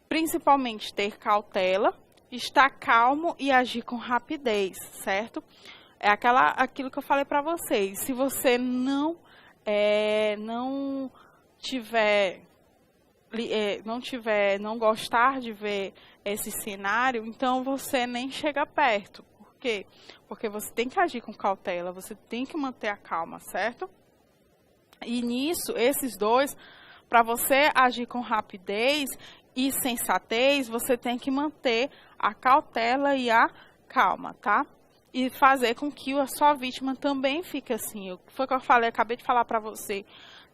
principalmente ter cautela, estar calmo e agir com rapidez, certo? É aquilo que eu falei para vocês. Se você não gostar de ver esse cenário, então você nem chega perto. Por quê? Porque você tem que agir com cautela, você tem que manter a calma, certo? E nisso, esses dois, para você agir com rapidez e sensatez, você tem que manter a cautela e a calma, tá? E fazer com que a sua vítima também fique assim. Foi o que eu falei, acabei de falar para você.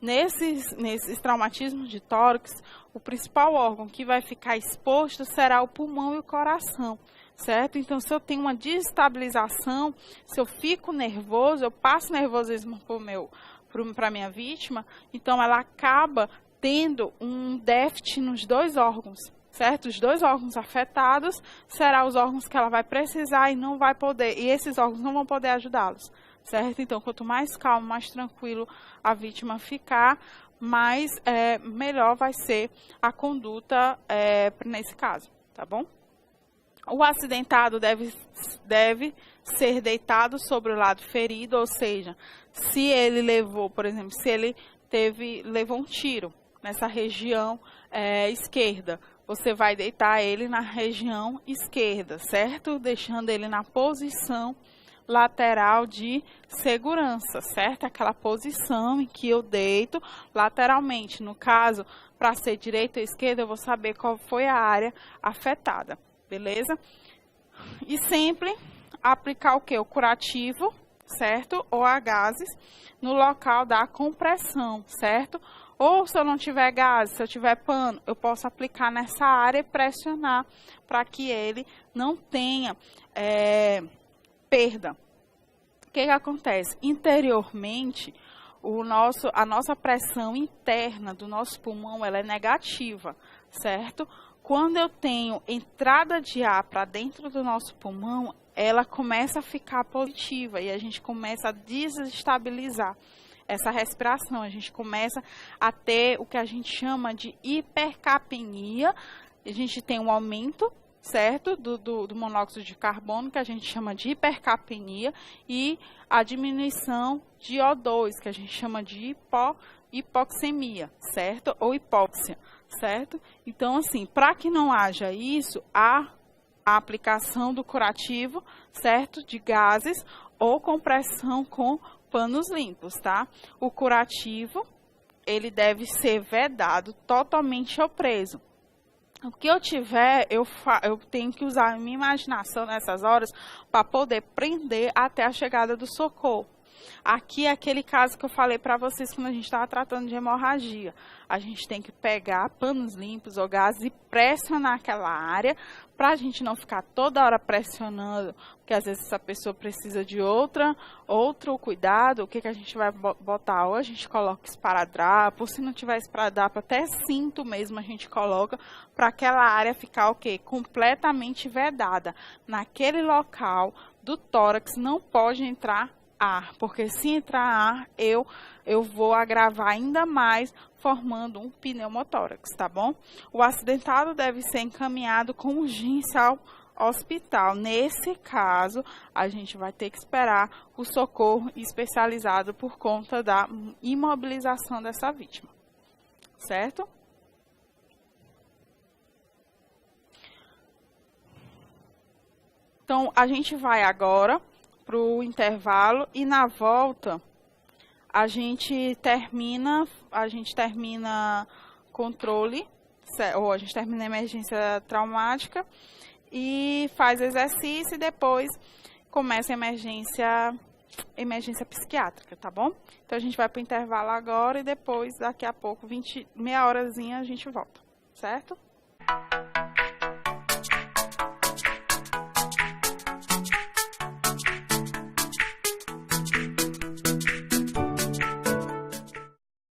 Nesses traumatismos de tórax, o principal órgão que vai ficar exposto será o pulmão e o coração, certo? Então, se eu tenho uma desestabilização, se eu fico nervoso, eu passo nervosismo para a minha vítima, então ela acaba tendo um déficit nos dois órgãos, certo? Os dois órgãos afetados serão os órgãos que ela vai precisar e não vai poder, e esses órgãos não vão poder ajudá-los, certo? Então, quanto mais calmo, mais tranquilo a vítima ficar, mais melhor vai ser a conduta nesse caso, tá bom? O acidentado deve ser deitado sobre o lado ferido, ou seja, se ele levou, por exemplo, se ele levou um tiro nessa região esquerda, você vai deitar ele na região esquerda, certo? Deixando ele na posição lateral de segurança, certo? Aquela posição em que eu deito lateralmente. No caso, para ser direita ou esquerda, eu vou saber qual foi a área afetada, beleza? E sempre aplicar o que? O curativo, certo? Ou a gases no local da compressão, certo? Ou se eu não tiver gases, se eu tiver pano, eu posso aplicar nessa área e pressionar para que ele não tenha perda. O que acontece? Interiormente, a nossa pressão interna do nosso pulmão ela é negativa, certo? Quando eu tenho entrada de ar para dentro do nosso pulmão, ela começa a ficar positiva e a gente começa a desestabilizar essa respiração. A gente começa a ter o que a gente chama de hipercapnia. A gente tem um aumento, certo, do monóxido de carbono, que a gente chama de hipercapnia, e a diminuição de O2, que a gente chama de hipoxemia, certo? Ou hipóxia, certo? Então, assim, para que não haja isso, há a aplicação do curativo, certo? De gases ou compressão com panos limpos, tá? O curativo, ele deve ser vedado totalmente ou preso. O que eu tiver, eu tenho que usar a minha imaginação nessas horas para poder prender até a chegada do socorro. Aqui é aquele caso que eu falei para vocês quando a gente estava tratando de hemorragia. A gente tem que pegar panos limpos ou gases e pressionar aquela área para a gente não ficar toda hora pressionando, porque às vezes essa pessoa precisa de outro cuidado. O que a gente vai botar? Ou a gente coloca esparadrapo, se não tiver esparadrapo, até cinto mesmo a gente coloca para aquela área ficar o quê? Completamente vedada. Naquele local do tórax não pode entrar ar, porque se entrar ar, eu vou agravar ainda mais, formando um pneumotórax, tá bom? O acidentado deve ser encaminhado com urgência ao hospital. Nesse caso, a gente vai ter que esperar o socorro especializado por conta da imobilização dessa vítima, certo? Então, a gente vai agora para o intervalo e na volta a gente termina controle, ou a gente termina a emergência traumática e faz exercício e depois começa a emergência psiquiátrica, tá bom? Então a gente vai para o intervalo agora e depois, daqui a pouco, meia horazinha, a gente volta, certo?